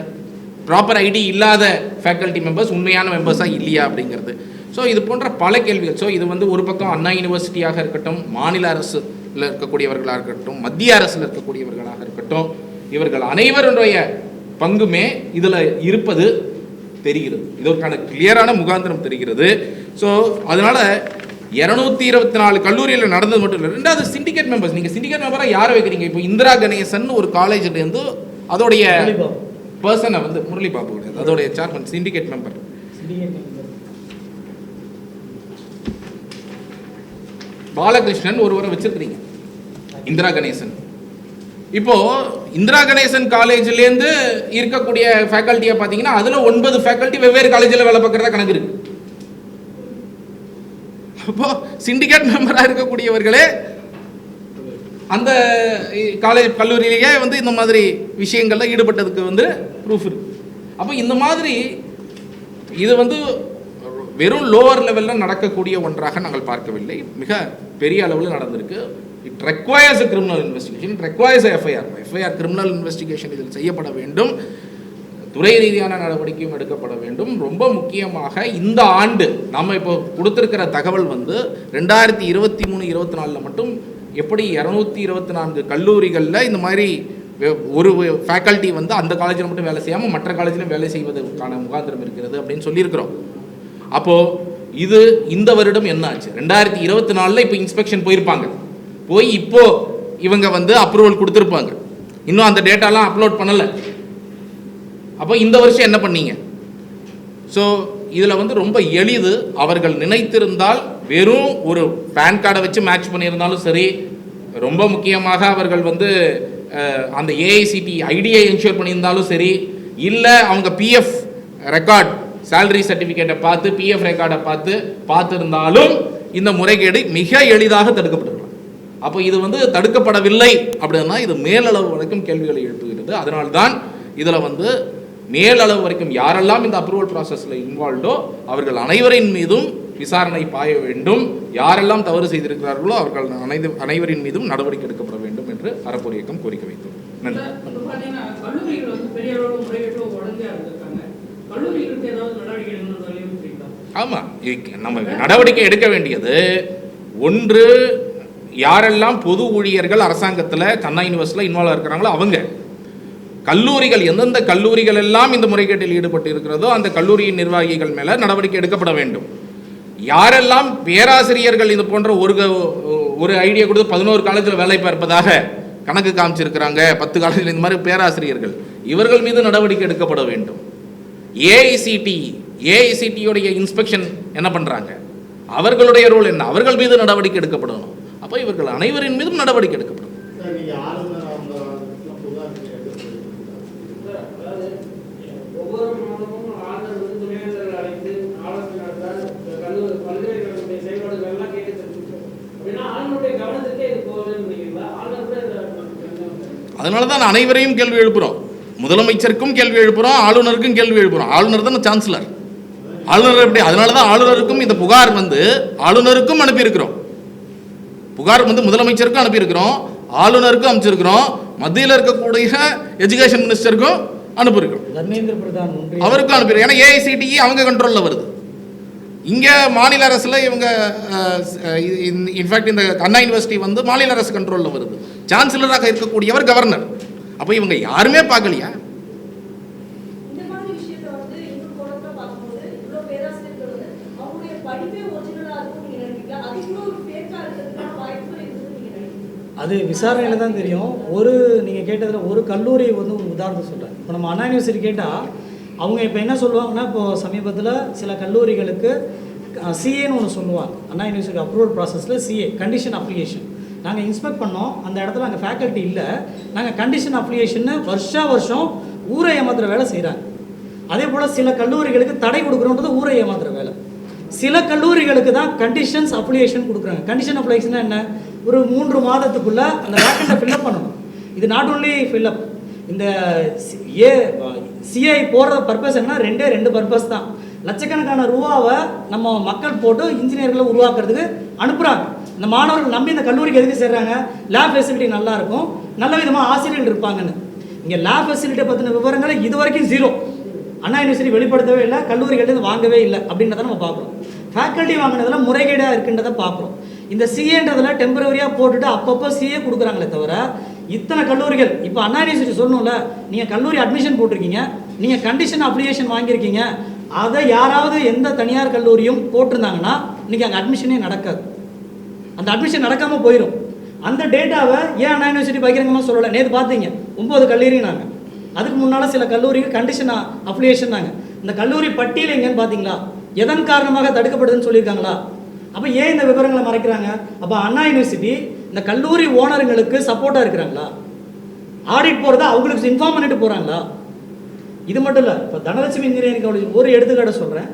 ப்ராப்பர் ஐடி இல்லாத ஃபேக்கல்ட்டி மெம்பர்ஸ் உண்மையான மெம்பர்ஸாக இல்லையா அப்படிங்கிறது. ஸோ இது போன்ற பல கேள்விகள். ஸோ இது வந்து ஒரு பக்கம் அண்ணா யூனிவர்சிட்டியாக இருக்கட்டும், மாநில அரசில் இருக்கக்கூடியவர்களாக இருக்கட்டும், மத்திய அரசில் இருக்கக்கூடியவர்களாக இருக்கட்டும், இவர்கள் அனைவருடைய பங்குமே இதில் இருப்பது தெரிகிறது. இதற்கான கிளியரான முகாந்திரம் தெரிகிறது. ஸோ அதனால் 224 கல்லூரியில் நடந்தது மட்டும் இல்லை. ரெண்டாவது சிண்டிகேட் மெம்பர்ஸ். நீங்கள் சிண்டிகேட் மெம்பராக யாரை வைக்கிறீங்க? இப்போ இந்திரா கணேசன் ஒரு காலேஜ்லேருந்து அதோடைய பர்சனை வந்து முரளி பாபு கிடையாது, அதோடைய சேர்மன் சிண்டிகேட் மெம்பர். பாலகிருஷ்ணன் ஒருவரை வச்சிருக்கிறீங்க, இந்திரா கணேசன். இப்போ இந்திரா கணேசன் காலேஜ்லேருந்து இருக்கக்கூடிய ஃபேக்கல்ட்டியை பார்த்தீங்கன்னா அதில் 9 ஃபேக்கல்ட்டி வெவ்வேறு காலேஜில் வேலை பார்க்குறதா கணக்கு இருக்கு. அப்போ சிண்டிகேட் மெம்பராக இருக்கக்கூடியவர்களே அந்த காலேஜ் கல்லூரியிலேயே வந்து இந்த மாதிரி விஷயங்கள்ல ஈடுபட்டதுக்கு வந்து ப்ரூஃப் இருக்கு. அப்போ இந்த மாதிரி இது வந்து வெறும் லோவர் லெவலில் நடக்கக்கூடிய ஒன்றாக நாங்கள் பார்க்கவில்லை, மிக பெரிய அளவில் நடந்திருக்கு. It requires criminal investigation, it requires FIR criminal investigation இதில் செய்யப்பட வேண்டும், துறை ரீதியான நடவடிக்கையும் எடுக்கப்பட வேண்டும். ரொம்ப முக்கியமாக இந்த ஆண்டு நம்ம இப்போ கொடுத்துருக்கிற தகவல் வந்து 2023-24 மட்டும் எப்படி 224 கல்லூரிகளில் இந்த மாதிரி ஒரு ஃபேக்கல்ட்டி வந்து அந்த காலேஜில் மட்டும் வேலை செய்யாமல் மற்ற காலேஜிலும் வேலை செய்வதற்கான முகாந்திரம் இருக்கிறது அப்படின்னு சொல்லியிருக்கிறோம். அப்போது இது இந்த வருடம் என்ன ஆச்சு? 2024 இப்போ இன்ஸ்பெக்ஷன் போயிருப்பாங்க, போய் இப்போ இவங்க வந்து அப்ரூவல் கொடுத்துருப்பாங்க, இன்னும் அந்த டேட்டாலாம் அப்லோட் பண்ணலை. அப்போ இந்த வருஷம் என்ன பண்ணீங்க? ஸோ இதில் வந்து ரொம்ப எளிது. அவர்கள் நினைத்திருந்தால் வெறும் ஒரு பேன் கார்டை வச்சு மேட்ச் பண்ணியிருந்தாலும் சரி, ரொம்ப முக்கியமாக அவர்கள் வந்து அந்த ஏஐசிடி ஐடியை என்ஷூர் பண்ணியிருந்தாலும் சரி, இல்லை அவங்க பிஎஃப் ரெக்கார்ட் சேலரி சர்டிஃபிகேட்டை பார்த்து பிஎஃப் ரெக்கார்டை பார்த்துருந்தாலும் இந்த முறைகேடு மிக எளிதாக தடுக்கப்பட்டிருக்கலாம். அப்போ இது வந்து தடுக்கப்படவில்லை அப்படின்னா இது மேலளவு வரைக்கும் கேள்விகளை எழுப்புகிறது. அதனால்தான் இதில் வந்து மேலளவு வரைக்கும் யாரெல்லாம் இந்த அப்ரூவல் ப்ராசஸில் இன்வால்வ்டோ அவர்கள் அனைவரின் மீதும் விசாரணை பாய வேண்டும், யாரெல்லாம் தவறு செய்திருக்கிறார்களோ அவர்கள் அனைவரின் மீதும் நடவடிக்கை எடுக்கப்பட வேண்டும் என்று அறப்போர் இயக்கம் கோரிக்கை வைத்தோம். நன்றி. ஆமாம், நம்ம நடவடிக்கை எடுக்க வேண்டியது ஒன்று, யாரெல்லாம் பொது ஊழியர்கள் அரசாங்கத்தில் அண்ணா யூனிவர்சிட்டியில் இன்வால்வ் இருக்கிறாங்களோ அவங்க, கல்லூரிகள் எந்தெந்த கல்லூரிகள் எல்லாம் இந்த முறைகேட்டில் ஈடுபட்டு இருக்கிறதோ அந்த கல்லூரியின் நிர்வாகிகள் மேலே நடவடிக்கை எடுக்கப்பட வேண்டும். யாரெல்லாம் பேராசிரியர்கள் இது போன்ற ஒரு ஐடியா கொடுத்து 11 காலேஜில் வேலை பார்ப்பதாக கணக்கு காமிச்சிருக்கிறாங்க, 10 காலேஜில் இந்த மாதிரி பேராசிரியர்கள், இவர்கள் மீது நடவடிக்கை எடுக்கப்பட வேண்டும். ஏஐசிடியோடைய இன்ஸ்பெக்ஷன் என்ன பண்ணுறாங்க, அவர்களுடைய ரோல் என்ன, அவர்கள் மீது நடவடிக்கை எடுக்கப்படணும். அப்போ இவர்கள் அனைவரின் மீதும் நடவடிக்கை எடுக்கப்படும். அதனால தான் அனைவரையும் கேள்வி எழுப்புறோம், முதலமைச்சருக்கும் கேள்வி எழுப்புறோம், ஆளுநருக்கும் கேள்வி எழுப்புறோம். ஆளுநர் தான் சான்சலர், ஆளுநர் எப்படி? அதனால தான் ஆளுநருக்கும் இந்த புகார் வந்து ஆளுநருக்கும் அனுப்பியிருக்கிறோம், புகார் வந்து முதலமைச்சருக்கும் அனுப்பியிருக்கிறோம், ஆளுநருக்கும் அனுப்பிச்சிருக்கிறோம், மத்தியில் இருக்கக்கூடிய எஜுகேஷன் மினிஸ்டருக்கும் அனுப்பியிருக்கிறோம், தர்மேந்திர பிரதான் அவருக்கும் அனுப்பியிருக்கோம். ஏன்னா ஏஐசிடிஇ அவங்க கண்ட்ரோலில் வருது. இங்கே மாநில அரசில் இவங்க இன்ஃபேக்ட் இந்த அண்ணா யூனிவர்சிட்டி வந்து மாநில அரசு கண்ட்ரோலில் வருது, சான்சலராக இருக்கக்கூடியவர் கவர்னர். அப்போ இவங்க யாருமே பார்க்கலையா? அது விசாரணையில் தான் தெரியும். நீங்கள் கேட்டதில் ஒரு கல்லூரி வந்து உதாரணம் சொல்கிறேன். இப்போ நம்ம அண்ணா யூனிவர்சிட்டி கேட்டால் அவங்க இப்போ என்ன சொல்லுவாங்கன்னா, இப்போது சமீபத்தில் சில கல்லூரிகளுக்கு சிஏன்னு ஒன்று சொல்லுவாங்க. அண்ணா யூனிவர்சிட்டி அப்ரூவல் ப்ராசஸில் சிஏ கண்டிஷன் அப்ளிகேஷன் நாங்கள் இன்ஸ்பெக்ட் பண்ணோம், அந்த இடத்துல அங்கே ஃபேக்கல்ட்டி இல்லை, நாங்கள் கண்டிஷன் அப்ளிகேஷன்னு வருஷம் ஊரை ஏமாத்துற வேலை செய்கிறாங்க. அதே போல் சில கல்லூரிகளுக்கு தடை கொடுக்குறோன்றது ஊரை ஏமாத்துற வேலை. சில கல்லூரிகளுக்கு தான் கண்டிஷன்ஸ் அப்ளிகேஷன் கொடுக்குறாங்க. கண்டிஷன் அப்ளிகேஷன் என்ன, ஒரு 3 மாதத்துக்குள்ளே அந்த வேக்கண்ட்டை ஃபில்அப் பண்ணணும். இது நாட் ஓன்லி ஃபில்அப், இந்த சிஐ போடுற பர்பஸ் என்ன, 2 பர்பஸ் தான். லட்சக்கணக்கான ரூபாவை நம்ம மக்கள் போட்டு இன்ஜினியர்களை உருவாக்குறதுக்கு அனுப்புகிறாங்க. இந்த மாணவர்கள் நம்பி இந்த கல்லூரிக்கு எதுக்கு சேர்றாங்க, லேப் ஃபெசிலிட்டி நல்லா இருக்கும், நல்ல விதமாக ஆசிரியர்கள் இருப்பாங்கன்னு. இங்கே லேப் ஃபெசிலிட்டியை பற்றின விவரங்களை இது வரைக்கும் 0. அண்ணா யூனிவர்சிட்டி வெளிப்படுத்தவே இல்லை, கல்லூரிகள் வாங்கவே இல்லை அப்படின்றத நம்ம பார்க்குறோம். ஃபேக்கல்ட்டி வாங்கினதில் முறைகேடாக இருக்குன்றதை பார்க்குறோம். இந்த சிஏன்றதில் டெம்பரவரியாக போட்டுட்டு அப்பப்போ சிஏ கொடுக்குறாங்களே தவிர, இத்தனை கல்லூரிகள் இப்போ அண்ணா யூனிவர்சிட்டி சொல்லணும்ல, நீங்கள் கல்லூரி அட்மிஷன் போட்டிருக்கீங்க, நீங்கள் கண்டிஷன் அப்ளிகேஷன் வாங்கியிருக்கீங்க, அதை யாராவது எந்த தனியார் கல்லூரியும் போட்டிருந்தாங்கன்னா இன்றைக்கி அங்கே அட்மிஷனே நடக்காது. அந்த அட்மிஷன் நடக்காமல் போயிடும். அந்த டேட்டாவை ஏன் அண்ணா யூனிவர்சிட்டி பகிரங்கமாக சொல்லலை? நேற்று பார்த்தீங்க 9 கல்லூரினாங்க. அதுக்கு முன்னால் சில கல்லூரிகள் கண்டிஷன் அஃபிலியேஷன்னாங்க. இந்த கல்லூரி பட்டியல் எங்கன்னு பார்த்தீங்களா? எதன் காரணமாக தடுக்கப்படுதுன்னு சொல்லியிருக்காங்களா? அப்போ ஏன் இந்த விவரங்களை மறைக்கிறாங்க? அப்போ அண்ணா யூனிவர்சிட்டி இந்த கல்லூரி ஓனருங்களுக்கு சப்போர்ட்டாக இருக்கிறாங்களா? ஆடிட் போகிறதா அவங்களுக்கு இன்ஃபார்ம் பண்ணிட்டு போகிறாங்களா? இது மட்டும் இல்லை, இப்போ தனலட்சுமி இன்ஜினியரிங் கல்லூரி ஒரு எடுத்துக்காட்ட சொல்கிறேன்.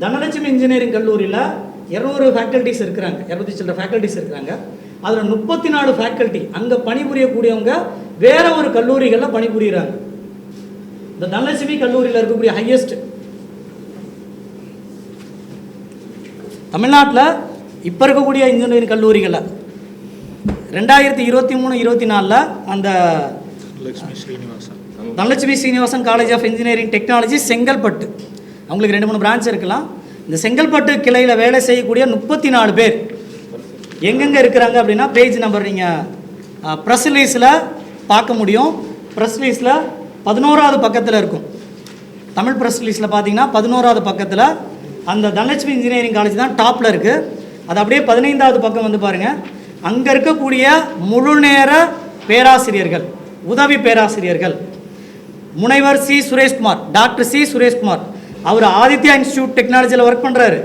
தனலட்சுமி இன்ஜினியரிங் கல்லூரியில் 200 ஃபேக்கல்ட்டிஸ் இருக்கிறாங்க, 200 சில ஃபேக்கல்ட்டிஸ் இருக்கிறாங்க. அதில் 34 ஃபேக்கல்ட்டி அங்கே பணிபுரியக்கூடியவங்க வேற ஒரு கல்லூரிகளில் பணிபுரிகிறாங்க. இந்த தனலட்சுமி கல்லூரியில் இருக்கக்கூடிய ஹையஸ்ட் தமிழ்நாட்டில் இப்போ இருக்கக்கூடிய இன்ஜினியரிங் கல்லூரிகளில் 2023-24 அந்த Dhanalakshmi Srinivasan college of engineering technology Chengalpattu, அவங்களுக்கு 2-3 பிரான்ச் இருக்கலாம். இந்த செங்கல்பட்டு கிளையில் வேலை செய்யக்கூடிய 34 பேர் எங்கெங்கே இருக்கிறாங்க அப்படின்னா பேஜ் நம்பர் நீங்கள் ப்ரெஸ் ரிலீஸில் பார்க்க முடியும். ப்ரெஸ் ரிலீஸில் 11வது பக்கத்தில் இருக்கும். தமிழ் ப்ரெஸ் ரிலீஸில் பார்த்தீங்கன்னா 11வது பக்கத்தில் அந்த தனலட்சுமி இன்ஜினியரிங் காலேஜ் தான் டாப்பில் இருக்குது. அது அப்படியே 15வது பக்கம் வந்து பாருங்கள். அங்கே இருக்கக்கூடிய முழு நேர பேராசிரியர்கள், உதவி பேராசிரியர்கள் முனைவர் C Sureshkumar, doctor C Sureshkumar, அவர் ஆதித்யா இன்ஸ்டியூட் டெக்னாலஜியில் ஒர்க் பண்ணுறாரு,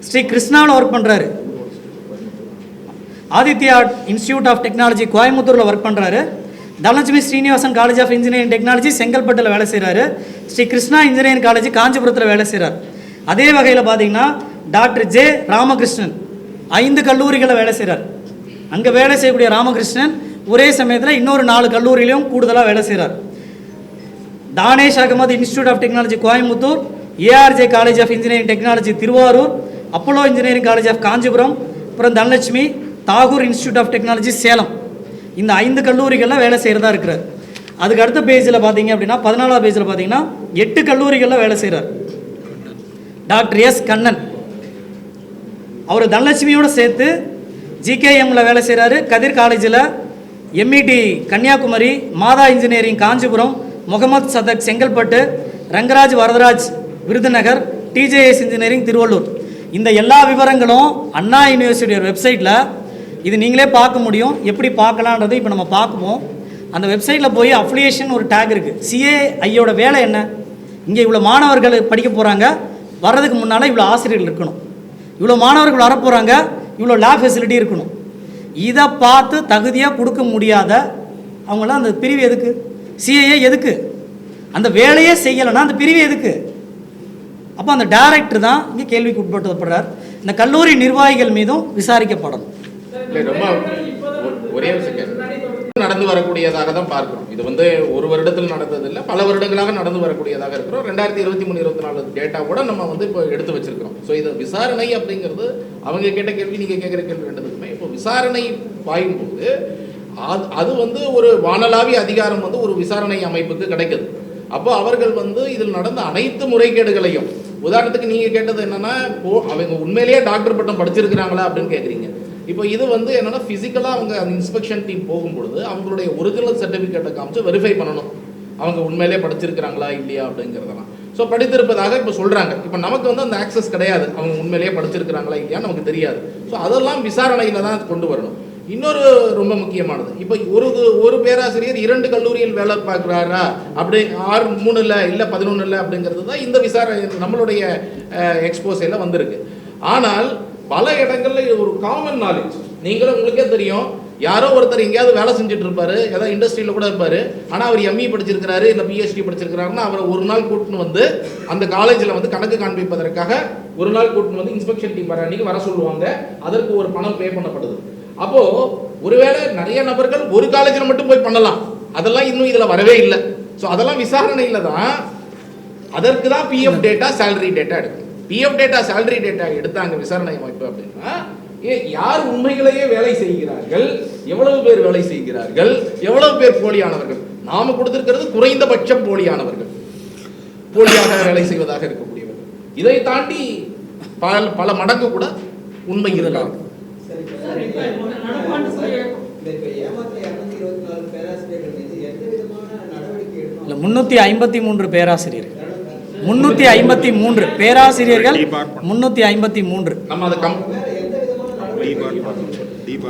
ஸ்ரீ கிருஷ்ணாவில் ஒர்க் பண்ணுறாரு, ஆதித்யா இன்ஸ்டியூட் ஆஃப் டெக்னாலஜி கோயம்புத்தூரில் ஒர்க் பண்ணுறாரு, Dhanalakshmi Srinivasan college of engineering technology செங்கல்பட்டில் வேலை செய்கிறாரு, ஸ்ரீ கிருஷ்ணா இன்ஜினியரிங் காலேஜ் காஞ்சிபுரத்தில் வேலை செய்கிறார். அதே வகையில் பார்த்தீங்கன்னா டாக்டர் ஜே ராமகிருஷ்ணன் 5 கல்லூரிகளில் வேலை செய்கிறார். அங்கே வேலை செய்யக்கூடிய ராமகிருஷ்ணன் ஒரே சமயத்தில் இன்னொரு 4 கல்லூரியிலையும் கூடுதலாக வேலை செய்கிறார். Dhanesh Ahmed institute of technology Coimbatore, ARJ college of engineering technology Thiruvarur, Apollo engineering college of Kanchipuram, அப்புறம் Dhanalakshmi Tagore institute of technology Salem, இந்த 5 கல்லூரிகளில் வேலை செய்கிறதா இருக்கிறார். அதுக்கு அடுத்த பேஜில் பார்த்தீங்க அப்படின்னா 14வது பேஜில் பார்த்தீங்கன்னா 8 கல்லூரிகளில் வேலை செய்கிறார். டாக்டர் எஸ் கண்ணன், அவர் தனலட்சுமியோடு சேர்த்து ஜிகேஎம்மில் வேலை செய்கிறாரு, கதிர் காலேஜில், MET Kanyakumari, Matha engineering Kanchipuram, Mohammed Sathak Chengalpattu, Rangaraj Varadaraj Virudhunagar, TJS engineering Thiruvallur. இந்த எல்லா விவரங்களும் அண்ணா யூனிவர்சிட்டியோட வெப்சைட்டில் இது நீங்களே பார்க்க முடியும். எப்படி பார்க்கலான்றது இப்போ நம்ம பார்க்குவோம். அந்த வெப்சைட்டில் போய் அஃபிலியேஷன் ஒரு டேக் இருக்குது. சிஏஐயோட வேலை என்ன? இங்கே இவ்வளோ மாணவர்கள் படிக்க போகிறாங்க, வர்றதுக்கு முன்னால் இவ்வளோ ஆசிரியர்கள் இருக்கணும், இவ்வளோ மாணவர்கள் வரப்போகிறாங்க, இவ்வளோ லேப் ஃபெசிலிட்டி இருக்கணும். இதை பார்த்து தகுதியாக கொடுக்க முடியாத அவங்களாம் அந்த பிரிவு எதுக்கு? சிஏஏ எதுக்கு? அந்த வேலையே செய்யலைன்னா அந்த பிரிவு எதுக்கு? அப்போ அந்த டைரக்டர் தான் இங்கே கேள்விக்கு உட்படுத்தப்படுறார். இந்த கல்லூரி நிர்வாகிகள் மீதும் விசாரிக்கப்படணும். ரொம்ப ஒரே நடந்து வரக்கூடியதாக தான் பார்க்கிறோம். இது வந்து ஒரு வருடத்தில் நடந்ததில்லை, பல வருடங்களாக நடந்து வரக்கூடியதாக இருக்கிறோம். 2023-24 டேட்டா கூட நம்ம வந்து இப்போ எடுத்து வச்சிருக்கிறோம். ஸோ இது விசாரணை அப்படிங்கிறது அவங்க கேட்ட கேள்வி, நீங்கள் கேட்குற கேள்வி ரெண்டுக்குமே இப்போ விசாரணை பாயும்போது அது வந்து ஒரு வானளாவிய அதிகாரம் வந்து ஒரு விசாரணை அமைப்புக்கு கிடைக்குது. அப்போ அவர்கள் வந்து இதில் நடந்த அனைத்து முறைகேடுகளையும், உதாரணத்துக்கு நீங்கள் கேட்டது என்னன்னா, அவங்க உண்மையிலேயே டாக்டர் பட்டம் படிச்சிருக்கிறாங்களா அப்படின்னு கேட்குறீங்க. இப்போ இது வந்து என்னன்னா ஃபிசிக்கலாக அவங்க அந்த இன்ஸ்பெக்ஷன் டீம் போகும்பொழுது அவங்களுடைய ஒரிஜினல் சர்டிஃபிகேட்டை காமிச்சு வெரிஃபை பண்ணணும், அவங்க உண்மையிலே படிச்சிருக்கிறாங்களா இல்லையா அப்படிங்கிறதெல்லாம். ஸோ படித்திருப்பதாக இப்போ சொல்கிறாங்க. இப்போ நமக்கு வந்து அந்த ஆக்சஸ் கிடையாது, அவங்க உண்மையிலேயே படிச்சிருக்கிறாங்களா இல்லையா நமக்கு தெரியாது. ஸோ அதெல்லாம் விசாரணையில் தான் கொண்டு வரணும். இன்னொரு ரொம்ப முக்கியமானது, இப்போ ஒரு பேராசிரியர் 2 கல்லூரியில் வேலை பார்க்குறாரா அப்படி 3 இல்லை 11 அப்படிங்கிறது தான் இந்த விசாரணை நம்மளுடைய எக்ஸ்போஸையில் வந்திருக்கு. ஆனால் பல இடங்களில் ஒரு காமன் நாலேஜ், நீங்களும் உங்களுக்கே தெரியும், யாரோ ஒருத்தர் எங்கேயாவது வேலை செஞ்சுட்டு இருப்பாரு, ஏதாவது இண்டஸ்ட்ரியில் கூட இருப்பார், ஆனால் அவர் எம்இ படிச்சிருக்கிறாரு இல்லை பிஹெச்டி படிச்சிருக்கிறாருன்னா அவரை ஒரு நாள் கூட்டின்னு வந்து அந்த காலேஜில் வந்து கணக்கு காண்பிப்பதற்காக ஒரு நாள் கூட்டின்னு வந்து இன்ஸ்பெக்ஷன் டீம் வர அன்றைக்கி வர சொல்லுவாங்க. அதற்கு ஒரு பணம் பே பண்ணப்படுது. அப்போ ஒருவேளை நிறைய நபர்கள் ஒரு காலேஜில் மட்டும் போய் பண்ணலாம், அதெல்லாம் இன்னும் இதில் வரவே இல்லை. ஸோ அதெல்லாம் விசாரணையில் தான், அதற்கு தான் பிஎஃப் டேட்டா சேலரி டேட்டா எடுக்கும். பிஎஃப் டேட்டா சேலரி டேட்டா எடுத்தாங்க விசாரணை அமைப்பு அப்படின்னா, யார் உண்மைகளையே வேலை செய்கிறார்கள், எவ்வளவு பேர் வேலை செய்கிறார்கள், எவ்வளவு பேர் போலியானவர்கள். நாம கொடுத்திருக்கிறது குறைந்தபட்சம் போலியானவர்கள், போலியாக வேலை செய்வதாக இருக்கக்கூடியவர்கள். இதை தாண்டி பல மடங்கு கூட உண்மை இருக்கலாம். 353 பேராசிரியர்கள் 353 பேராசிரியர்கள் 353. நம்ம அதை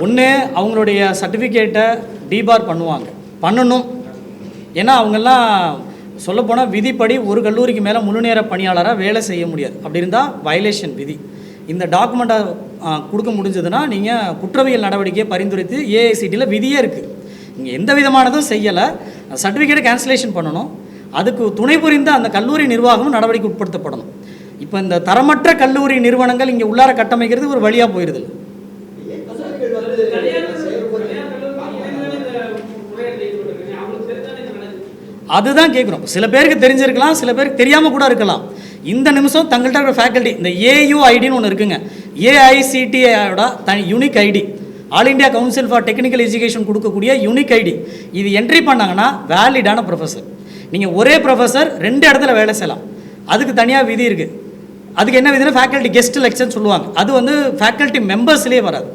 ஒன்று அவங்களுடைய சர்டிஃபிகேட்டை டிபார் பண்ணணும். ஏன்னா அவங்கெல்லாம் சொல்லப்போனால் விதிப்படி ஒரு கல்லூரிக்கு மேலே முழு நேர பணியாளராக வேலை செய்ய முடியாது. அப்படி இருந்தால் வயலேஷன் விதி. இந்த டாக்குமெண்ட்டை கொடுக்க முடிஞ்சதுன்னா நீங்கள் குற்றவியல் நடவடிக்கையை பரிந்துரைத்து ஏஐசிடியில் விதியே இருக்குது. நீங்கள் எந்த விதமானதும் செய்யலை, சர்டிஃபிகேட்டை கேன்சலேஷன் பண்ணணும். அதுக்கு துணை புரிந்த அந்த கல்லூரி நிர்வாகமும் நடவடிக்கை உட்படுத்தப்படணும். இப்போ இந்த தரமற்ற கல்லூரி நிறுவனங்கள் இங்கே உள்ளார கட்டமைக்கிறது ஒரு வழியாக போயிடுது. அதுதான் கேட்குறோம். சில பேருக்கு தெரிஞ்சிருக்கலாம், சில பேருக்கு தெரியாமல் கூட இருக்கலாம். இந்த நிமிஷம் தங்கள்கிட்ட இருக்கிற ஃபேக்கல்ட்டி இந்த AUIDன்னு ஒன்று இருக்குங்க. AICTIயோட unique ID, all India council for technical education கொடுக்கக்கூடிய யூனிக் ஐடி. இது என்ட்ரி பண்ணாங்கன்னா வேலிடான ப்ரொஃபஸர். நீங்கள் ஒரே ப்ரொஃபஸர் 2 இடத்துல வேலை செய்யலாம். அதுக்கு தனியாக விதி இருக்குது. அதுக்கு என்ன விதினா ஃபேக்கல்ட்டி கெஸ்ட் லெக்சர்னு சொல்லுவாங்க. அது வந்து ஃபேக்கல்ட்டி மெம்பர்ஸ்லேயே வராது.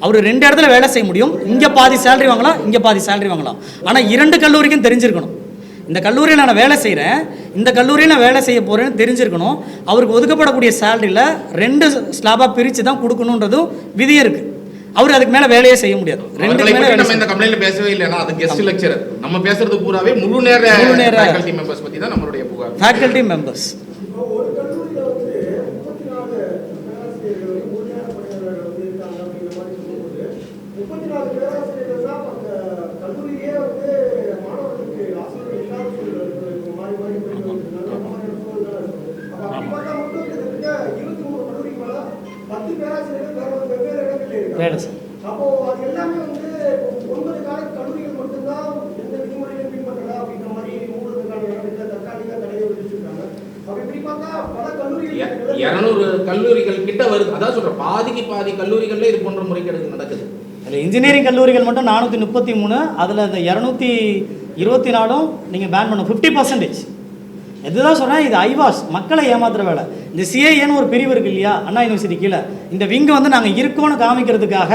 அவர் 2 இடத்துல வேலை செய்ய முடியும். இங்கே பாதி சேலரி வாங்கலாம், இங்கே பாதி சேலரி வாங்கலாம். ஆனால் 2 கல்லூரிக்கும் தெரிஞ்சிருக்கணும். இந்த கல்லூரியில் நான் வேலை செய்கிறேன், இந்த கல்லூரியில் நான் வேலை செய்ய போகிறேன்னு தெரிஞ்சிருக்கணும். அவருக்கு ஒதுக்கப்படக்கூடிய சேலரியில் 2 ஸ்லாபாக பிரித்து தான் கொடுக்கணுன்றதும் விதியே இருக்குது. அவர் அதுக்கு மேலே வேலையே செய்ய முடியாது. 2 நம்ம இந்த கம்ப்ளைண்ட்ல பேசவே இல்லைன்னா அது கெஸ்ட் லெக்சரர். நம்ம பேசுறது பூராவே முழு நேர ஃபேக்கல்டி மெம்பர்ஸ் பத்தி தான் நம்மளுடைய புகார். ஃபேக்கல்டி மெம்பர்ஸ் வேலை சார். அப்போ அது எல்லாமே வந்து 9 கால கல்லூரிகள் மட்டும்தான் எந்த விதிமுறைகளையும் பின்பற்றலாம் அப்படின்ற மாதிரி மூலத்துக்கான தற்காலிக தடையை விதிச்சிருக்காங்க. அப்ப இப்படி பார்த்தா பல கல்லூரிகள் 200 கல்லூரிகள் கிட்ட வருது. அதான் சொல்றேன், பாதிக்கு பாதி கல்லூரிகள்ல இது போன்ற முறைகேடு நடக்குது. அதில் இன்ஜினியரிங் கல்லூரிகள் மட்டும் 433, அதில் இந்த 224 நீங்கள் பேன் பண்ணணும் 50%. எதுதான் சொன்னால் இது ஐவாஸ் மக்களை ஏமாத்துற வேலை. இந்த சிஏஏன்னு ஒரு பிரிவு இருக்குது இல்லையா, அண்ணா யூனிவர்சிட்டி கீழே, இந்த விங்கை வந்து நாங்கள் இருக்கோன்னு காமிக்கிறதுக்காக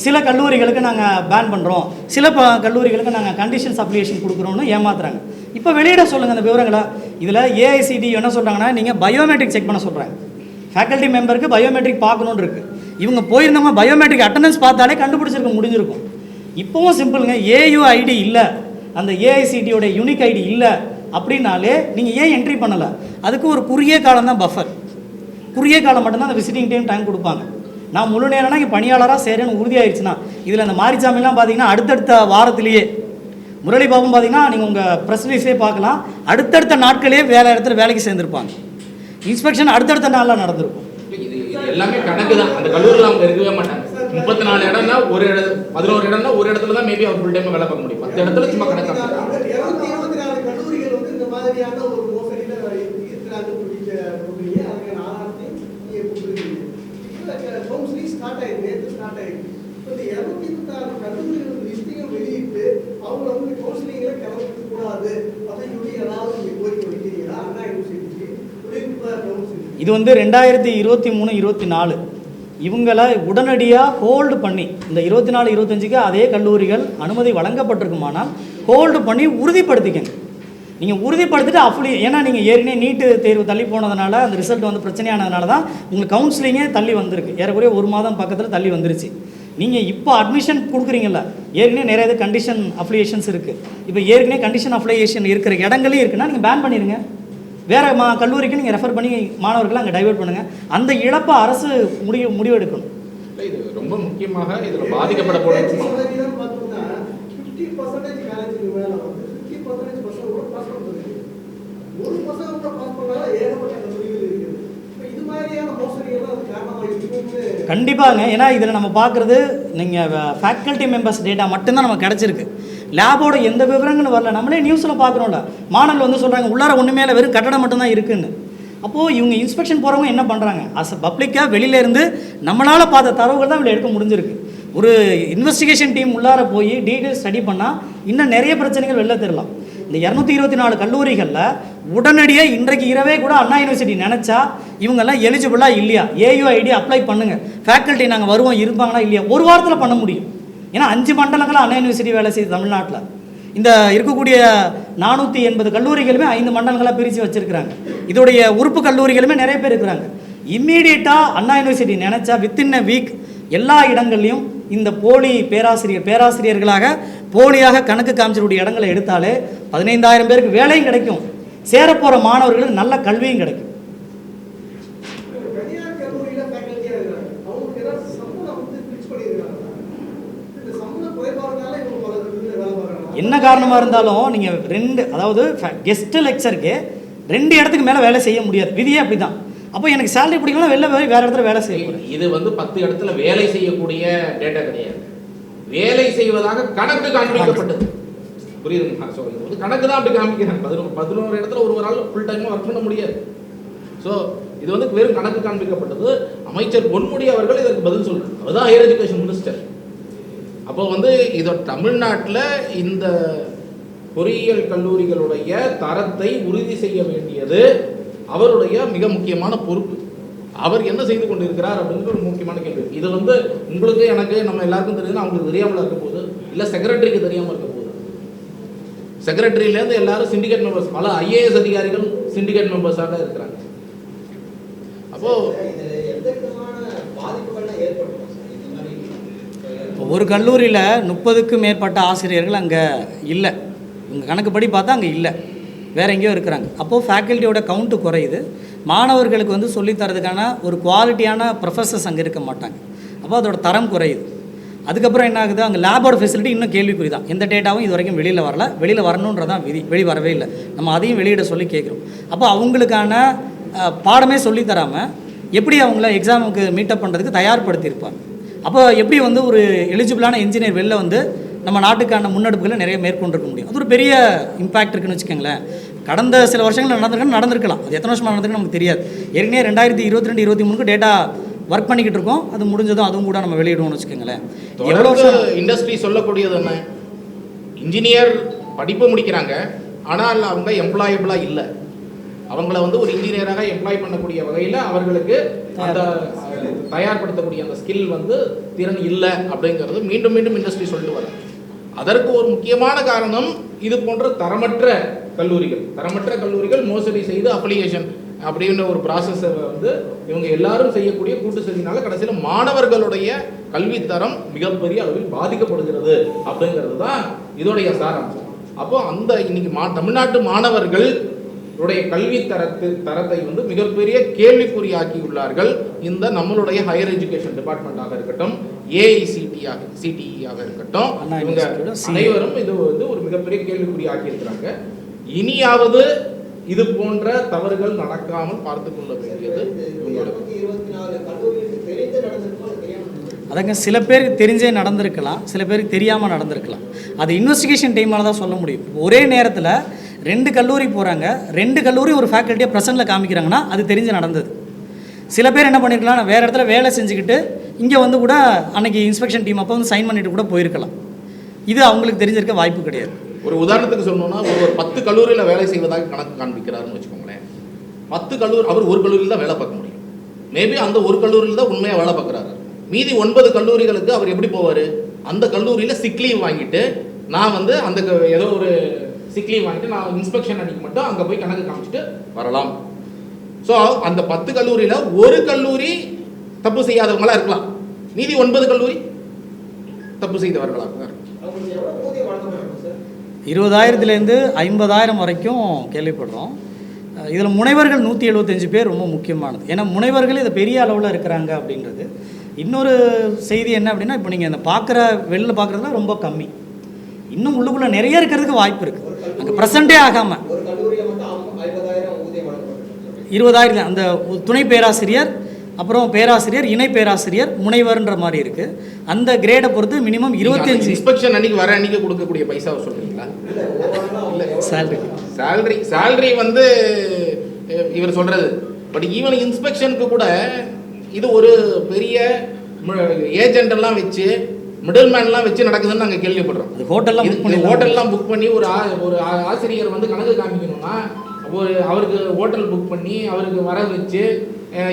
சில கல்லூரிகளுக்கு நாங்கள் பேன் பண்ணுறோம், சில கல்லூரிகளுக்கு நாங்கள் கண்டிஷன்ஸ் அப்ளிகேஷன் கொடுக்குறோன்னு ஏமாத்துறாங்க. இப்போ வெளியிட சொல்லுங்கள் அந்த விவரங்களை. இதில் ஏஐசிடி என்ன சொல்கிறாங்கன்னா, நீங்கள் பயோமெட்ரிக் செக் பண்ண சொல்கிறாங்க. ஃபேக்கல்ட்டி மெம்பருக்கு பயோமெட்ரிக் பார்க்கணுன்னு இருக்குது. இவங்க போயிருந்தவங்க பயோமெட்ரிக் அட்டண்டன்ஸ் பார்த்தாலே கண்டுபிடிச்சிருக்க முடிஞ்சிருக்கும். இப்போவும் சிம்பிளுங்க, AUID இல்லை, அந்த ஏஐசிடியோட யூனிக் ஐடி இல்லை அப்படின்னாலே நீங்கள் ஏன் என்ட்ரி பண்ணலை? அதுக்கு ஒரு குறுகிய காலம் தான் பஃபர். குறுகிய காலம் மட்டும்தான் அந்த விசிட்டிங் டைம் கொடுப்பாங்க. நான் முழு நேரம்னா இங்கே பணியாளராக சேரேன்னு உறுதியாயிருச்சுன்னா, இதில் அந்த மாரிசாமிலாம் பார்த்தீங்கன்னா அடுத்தடுத்த வாரத்திலேயே, முரளி பாபும் பார்த்தீங்கன்னா நீங்கள் உங்கள் ப்ரெஸ் ரிலீஸே பார்க்கலாம், அடுத்தடுத்த நாட்களே இடத்துல வேலைக்கு சேர்ந்துருப்பாங்க. இன்ஸ்பெக்ஷன் அடுத்தடுத்த நாளில் நடந்திருக்கும். இது எல்லாமே கணக்கு தான். அந்த கல்லூரியில் அவங்க இருக்கவே மாட்டாங்க. 34 இடம்னா 11 இடம்னா ஒரு இடத்துல தான் மேபி அவர் ஃபுல் டைம் வேலை பார்க்க முடியும். 10 இடத்துல சும்மா கணக்காக 224 கல்லூரிகள் வந்து இந்த மாதிரியான ஒரு மோசடியில் இருக்கிறாங்க. அதுக்கான ஆதாரத்தை நீங்கள் கொடுத்துருக்கீங்க. கவுன்சிலிங் ஸ்டார்ட் ஆயிருக்கு, நேற்று ஸ்டார்ட் ஆயிருக்கு. இப்போ இந்த 224 கல்லூரிகள் லிஸ்டிங்கும் வெளியிட்டு அவங்க வந்து கவுன்சிலிங்கில் கிளம்பிக்க கூடாது அப்படின்னு சொல்லி ஏதாவது நீங்கள் கோரிக்கை வைக்கிறீங்களா? அண்ணா யூனிவர்சிட்டிக்கு தொழில்நுட்ப கவுன்சிலிங் இது வந்து 2023-24 இவங்களை உடனடியாக ஹோல்டு பண்ணி, இந்த 24-25க்கு அதே கல்லூரிகள் அனுமதி வழங்கப்பட்டிருக்குமானால் ஹோல்டு பண்ணி உறுதிப்படுத்திக்கங்க. நீங்கள் உறுதிப்படுத்திட்டு ஏன்னா நீங்கள் ஏற்கனவே நீட்டு தேர்வு தள்ளி போனதுனால அந்த ரிசல்ட் வந்து பிரச்சனையானதுனால தான் உங்களுக்கு கவுன்சிலிங்கே தள்ளி வந்திருக்கு. ஏறக்குறைய 1 மாதம் பக்கத்தில் தள்ளி வந்துருச்சு. நீங்கள் இப்போ அட்மிஷன் கொடுக்குறீங்கல்ல, ஏற்கனவே நிறைய இது கண்டிஷன் அப்ளிகேஷன்ஸ் இருக்குது. இப்போ ஏற்கனவே கண்டிஷன் அப்ளிகேஷன் இருக்கிற இடங்களையும் இருக்குன்னா நீங்கள் பேன் பண்ணிடுங்க. வேறு கல்லூரிக்கு நீங்கள் ரெஃபர் பண்ணி மாணவர்களை அங்கே டைவர்ட் பண்ணுங்கள். அந்த இழப்பை அரசு முடிவு எடுக்கணும். இது ரொம்ப முக்கியமாக இதில் பாதிக்கப்பட போகிற 50% காலேஜுக்கு மேலே வந்து 50% பசங்க கூட பாஸ் பண்ணுறது, ஒரு பசங்க கூட பாஸ் பண்ணாலும் ஏகப்பட்ட கல்லூரிகள் இருக்குது. இப்போ இது மாதிரியான மோசடிகள்லாம் அது காரணமாக இருக்குன்னு கண்டிப்பாங்க. ஏன்னா இதில் நம்ம பார்க்குறது நீங்கள் ஃபேக்கல்ட்டி மெம்பர்ஸ் டேட்டா மட்டும்தான் நமக்கு கிடச்சிருக்கு. லேபோட எந்த விவரங்களும் வரல. நம்மளே நியூஸில் பார்க்குறோம்ல, மாணவர்கள் வந்து சொல்கிறாங்க உள்ளார ஒன்றுமே இல்லை, வெறும் கட்டடம் மட்டும்தான் இருக்குன்னு. அப்போது இவங்க இன்ஸ்பெக்ஷன் போகிறவங்க என்ன பண்ணுறாங்க, அஸ் பப்ளிக்காக வெளியிலேருந்து நம்மளால் பார்த்த தரவுகள் தான் இவ்வளோ எடுக்க முடிஞ்சிருக்கு. ஒரு இன்வெஸ்டிகேஷன் டீம் உள்ளார போய் டீட்டெயில்ஸ் ஸ்டடி பண்ணால் இன்னும் நிறைய பிரச்சனைகள் வெளில தெரியலாம். இந்த 224 கல்லூரிகளில் உடனடியாக இன்றைக்கு இரவே கூட அண்ணா யூனிவர்சிட்டி நினச்சா இவங்கெல்லாம் எலிஜிபிளாக இல்லையா, AUID அப்ளை பண்ணுங்கள், ஃபேக்கல்ட்டி நாங்கள் வருவோம் இருப்பாங்களா இல்லையா, ஒரு வாரத்தில் பண்ண முடியும். ஏன்னா 5 மண்டலங்களும் அண்ணா யூனிவர்சிட்டி வேலை செய்யுது தமிழ்நாட்டில். இந்த இருக்கக்கூடிய 480 கல்லூரிகளுமே 5 மண்டலங்களாக பிரித்து வச்சுருக்கிறாங்க. இதோடைய உறுப்பு கல்லூரிகளுமே நிறைய பேர் இருக்கிறாங்க. இம்மீடியட்டாக அண்ணா யூனிவர்சிட்டி நினச்சா வித்தின் அ வீக் எல்லா இடங்கள்லையும் இந்த போலி பேராசிரியர்களாக போலியாக கணக்கு காமிச்சிருடைய இடங்களை எடுத்தாலே 15,000 பேருக்கு வேலையும் கிடைக்கும், சேரப்போகிற மாணவர்களுக்கு நல்ல கல்வியும் கிடைக்கும். தனியார் கல்லூரியில ஃபேக்கல்ட்டியா இருக்காங்க, அவங்களுக்கு ஏதாவது சம்பளம் வந்து ஃபிக்ஸ் பண்ணியிருக்காங்க. இந்த சம்பள குறைபாடுனால இவங்க பல இடத்துல வேலை பார்க்குறாங்க. என்ன காரணமாக இருந்தாலும் நீங்கள் 2 அதாவது கெஸ்ட் லெக்சருக்கு 2 இடத்துக்கு மேலே வேலை செய்ய முடியாது, விதியே அப்படி தான். அப்போ எனக்கு சேலரி பிடிக்கலாம், வெளில போய் வேறு இடத்துல வேலை செய்யணும். இது வந்து 10 இடத்துல வேலை செய்யக்கூடிய டேட்டா கிடையாது, வேலை செய்வதாக கணக்கு காண்பிக்கப்பட்டது. புரியுதுங்களா? ஸோ இது வந்து கணக்கு தான் அப்படி காமிக்கிறாங்க. 11 இடத்துல ஒரு ஆள் ஃபுல் டைமாக ஒர்க் பண்ண முடியாது. ஸோ இது வந்து வெறும் கணக்கு காண்பிக்கப்பட்டது. அமைச்சர் பொன்முடி அவர்கள் இதற்கு பதில் சொல்றாரு. அவர் தான் ஹையர் எஜுகேஷன் மினிஸ்டர். அப்போ வந்து இதை தமிழ்நாட்டில் இந்த பொறியியல் கல்லூரிகளுடைய தரத்தை உறுதி செய்ய வேண்டியது அவருடைய மிக முக்கியமான பொறுப்பு. அவர் என்ன செய்து கொண்டிருக்கிறார் அப்படிங்கிற ஒரு முக்கியமான கேள்வி. இது வந்து உங்களுக்கு எனக்கு நம்ம எல்லாருக்கும் தெரியுதுன்னா அவங்களுக்கு தெரியாமல் இருக்க போகுது, இல்லை செக்ரட்டரிக்கு தெரியாமல் இருக்க போகுது. செக்ரட்டரியிலேருந்து எல்லாரும் சிண்டிகேட் மெம்பர்ஸ், பல ஐஏஎஸ் அதிகாரிகள் சிண்டிகேட் மெம்பர்ஸாக இருக்கிறாங்க. அப்போ ஒரு கல்லூரியில் 30க்கும் மேற்பட்ட ஆசிரியர்கள் அங்கே இல்லை, உங்கள் கணக்குப்படி பார்த்தா அங்கே இல்லை, வேற எங்கேயோ இருக்கிறாங்க. அப்போது ஃபேக்கல்ட்டியோட கவுண்ட்டு குறையுது, மாணவர்களுக்கு வந்து சொல்லித்தரதுக்கான ஒரு குவாலிட்டியான ப்ரொஃபஸர்ஸ் அங்கே இருக்க மாட்டாங்க. அப்போ அதோட தரம் குறையுது. அதுக்கப்புறம் என்ன ஆகுது, அங்கே லேபோட ஃபெசிலிட்டி இன்னும் கேள்விக்குறி தான். எந்த டேட்டாவும் இது வரைக்கும் வெளியில் வரல, வெளியில் வரணுன்றதான் விதி, வெளி வரவே இல்லை. நம்ம அதையும் வெளியிட சொல்லி கேட்குறோம். அப்போ அவங்களுக்கான பாடமே சொல்லித்தராமல் எப்படி அவங்கள எக்ஸாமுக்கு மீட்டப் பண்ணுறதுக்கு தயார்படுத்தியிருப்பாங்க. அப்போ எப்படி வந்து ஒரு எலிஜிபிளான இன்ஜினியர் வெளில வந்து நம்ம நாட்டுக்கான முன்னெடுப்புகளை நிறைய மேற்கொண்டிருக்க முடியும். அது ஒரு பெரிய இம்பாக்ட் இருக்குன்னு வச்சுக்கோங்களேன். கடந்த சில வருஷங்கள் நடந்திருக்கலாம், அது எத்தனை வருஷமாக நடந்திருக்கு நமக்கு தெரியாது. ஏற்கனவே 2022, 23 டேட்டா ஒர்க் பண்ணிக்கிட்டு இருக்கோம், அது முடிஞ்சதும் அதுவும் கூட நம்ம வெளியிடுவோம்னு வச்சுக்கோங்களேன். இண்டஸ்ட்ரி சொல்லக்கூடியது என்ன, இன்ஜினியர் படிப்பு முடிக்கிறாங்க, ஆனால் அவங்க எம்ப்ளாயபிளாக இல்லை. அவங்கள வந்து ஒரு இன்ஜினியராக எம்ப்ளாய் பண்ணக்கூடிய வகையில் அவர்களுக்கு அந்த தயார்படுத்தக்கூடிய அந்த ஸ்கில் வந்து திறன் இல்லை அப்படிங்கிறது மீண்டும் மீண்டும் இண்டஸ்ட்ரி சொல்லிட்டு வர. அதற்கு ஒரு முக்கியமான காரணம் இது போன்ற தரமற்ற கல்லூரிகள் மோசடி செய்து அப்ளிகேஷன் அப்படின்ற ஒரு ப்ராசஸை வந்து இவங்க எல்லாரும் செய்யக்கூடிய கூட்டு சதினால கடைசியில் மாணவர்களுடைய கல்வித்தரம் மிகப்பெரிய அளவில் பாதிக்கப்படுகிறது அப்படிங்கிறது தான் இதோடைய சாராம்சம். அப்போ அந்த இன்னைக்கு தமிழ்நாட்டு மாணவர்கள் கல்வி தரத்தை வந்து மிகப்பெரிய கேள்விக்குறியாக்கியுள்ளார்கள். இந்த நம்மளுடைய ஹையர் எஜுகேஷன் டிபார்ட்மெண்ட்டாக இருக்கட்டும், AICTE இருக்கட்டும், இவங்க அனைவரும் இது வந்து ஒரு மிகப்பெரிய கேள்விக்குறியாக்கி இருக்கிறாங்க. இனியாவது இது போன்ற தவறுகள் நடக்காமல் பார்த்து கொள்ள வேண்டியது அதங்க. சில பேருக்கு தெரிஞ்சே நடந்திருக்கலாம், சில பேருக்கு தெரியாமல் நடந்திருக்கலாம். அது இன்வெஸ்டிகேஷன் டைமால தான் சொல்ல முடியும். ஒரே நேரத்தில் 2 கல்லூரி போகிறாங்க, 2 கல்லூரி ஒரு ஃபேக்கல்ட்டியை ப்ரெசென்ட்டில் காமிக்கிறாங்கன்னா அது தெரிஞ்சு நடந்தது. சில பேர் என்ன பண்ணியிருக்கலாம், வேறு இடத்துல வேலை செஞ்சுக்கிட்டு இங்கே வந்து கூட அன்றைக்கி இன்ஸ்பெக்ஷன் டீம் அப்போ வந்து சைன் பண்ணிட்டு கூட போயிருக்கலாம். இது அவங்களுக்கு தெரிஞ்சிருக்க வாய்ப்பு கிடையாது. ஒரு உதாரணத்துக்கு சொல்லணும்னா, ஒரு 10 கல்லூரியில் வேலை செய்வதாக கணக்கு காண்பிக்கிறாருன்னு வச்சுக்கோங்களேன். 10 கல்லூரி அவர் ஒரு கல்லூரியில் தான் வேலை பார்க்க முடியும். மேபி அந்த ஒரு கல்லூரியில் தான் உண்மையாக வேலை பார்க்குறாரு. மீதி 9 கல்லூரிகளுக்கு அவர் எப்படி போவார்? அந்த கல்லூரியில் சிக் லீவ் வாங்கிட்டு நான் வந்து அந்த ஏதோ ஒரு சிக் லீவ் வாங்கிட்டு நான் இன்ஸ்பெக்ஷன் அன்னைக்கு மட்டும் அங்கே போய் கணக்கு காமிச்சிட்டு வரலாம். ஸோ அந்த 10 கல்லூரியில் ஒரு கல்லூரி தப்பு செய்யாதவங்களா இருக்கலாம், மீதி 9 கல்லூரி தப்பு செய்தவர்களாக. 20,000 50,000 வரைக்கும் கேள்விப்படுறோம். இதில் முனைவர்கள் 175 பேர் ரொம்ப முக்கியமானது. ஏன்னா முனைவர்கள் இது பெரிய அளவில் இருக்கிறாங்க அப்படின்றது. இன்னொரு செய்தி என்ன அப்படின்னா, இப்போ நீங்கள் இந்த வெளில பார்க்குறதுலாம் ரொம்ப கம்மி, இன்னும் உள்ளுக்குள்ளே நிறைய இருக்கிறதுக்கு வாய்ப்பு இருக்குது. அங்கே ப்ரெசென்ட்டே ஆகாமல் 20,000 அந்த துணை பேராசிரியர், அப்புறம் பேராசிரியர், இணை பேராசிரியர், முனைவர்ன்ற மாதிரி இருக்குது. அந்த கிரேடை பொறுத்து மினிமம் 25 இன்ஸ்பெக்ஷன் அன்னைக்கு வர அன்னைக்கு கொடுக்கக்கூடிய பைசாவை சொல்கிறீங்களா? சேலரி வந்து இவர் சொல்கிறது. பட் ஈவன் இன்ஸ்பெக்ஷனுக்கு கூட இது ஒரு பெரிய ஏஜென்டெல்லாம் வச்சு மிடில் மேன்லாம் வச்சு நடக்குதுன்னு நாங்கள் கேள்விப்படுறோம். ஹோட்டல்லாம் புக் பண்ணி ஒரு ஆசிரியர் வந்து கணக்கு காமிக்கணும்னா அவருக்கு ஹோட்டல் புக் பண்ணி அவருக்கு வர வச்சு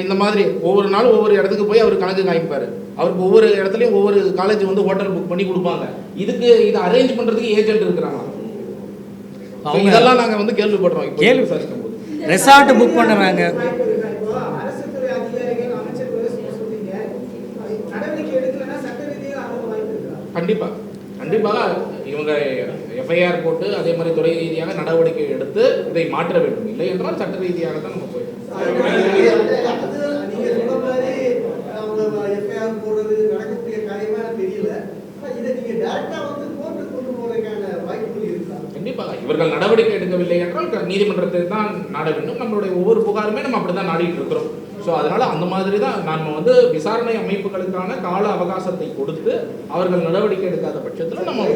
இந்த மாதிரி ஒவ்வொரு நாளும் ஒவ்வொரு இடத்துக்கு போய் அவர் கணக்கு காமிப்பார். அவருக்கு ஒவ்வொரு இடத்துலையும் ஒவ்வொரு காலேஜ் வந்து ஹோட்டல் புக் பண்ணி கொடுப்பாங்க. இதை அரேஞ்ச் பண்ணுறதுக்கு ஏஜென்ட் இருக்கிறாங்க. அவங்க இதெல்லாம் நாங்கள் வந்து கேள்விப்படுறோம். இப்போ கேள்வி விசாரிக்கும் போது ரெசார்ட் புக் பண்ணுறாங்க. வாய்ப்பு இருக்கா? இப்போ அரசு துறை அதிகாரிகள் அமைச்சர் சொல்றீங்க, நடவடிக்கை எடுக்கலைன்னா சட்ட ரீதியாக அவங்க வாய்ப்பு இருக்கா? கண்டிப்பாக இவங்க எஃப்ஐஆர் போட்டு அதே மாதிரி துறை ரீதியாக நடவடிக்கை எடுத்து இதை மாற்ற வேண்டும். இல்லை என்றால் சட்ட ரீதியாக தான் நம்ம போயிடும். நீங்க சொன்ன மாதிரி அவங்க எஃப்ஐஆர் போடுறது நடக்கக்கூடிய காரியமா தெரியல. இதை நீங்க டைரக்டா வந்து கோர்ட்டுக்கு கொண்டு போறதுக்கான வாய்ப்புகள் இருக்கா? கண்டிப்பாக இவர்கள் நடவடிக்கை எடுக்கவில்லை என்றால் நீதிமன்றத்தை தான் நாட வேண்டும். நம்மளுடைய ஒவ்வொரு புகாருமே நம்ம அப்படி தான் நாடிட்டு இருக்கிறோம். ஸோ அதனால அந்த மாதிரி தான் நம்ம வந்து விசாரணை அமைப்புகளுக்கான கால அவகாசத்தை கொடுத்து அவர்கள் நடவடிக்கை எடுக்காத பட்சத்தில் நம்ம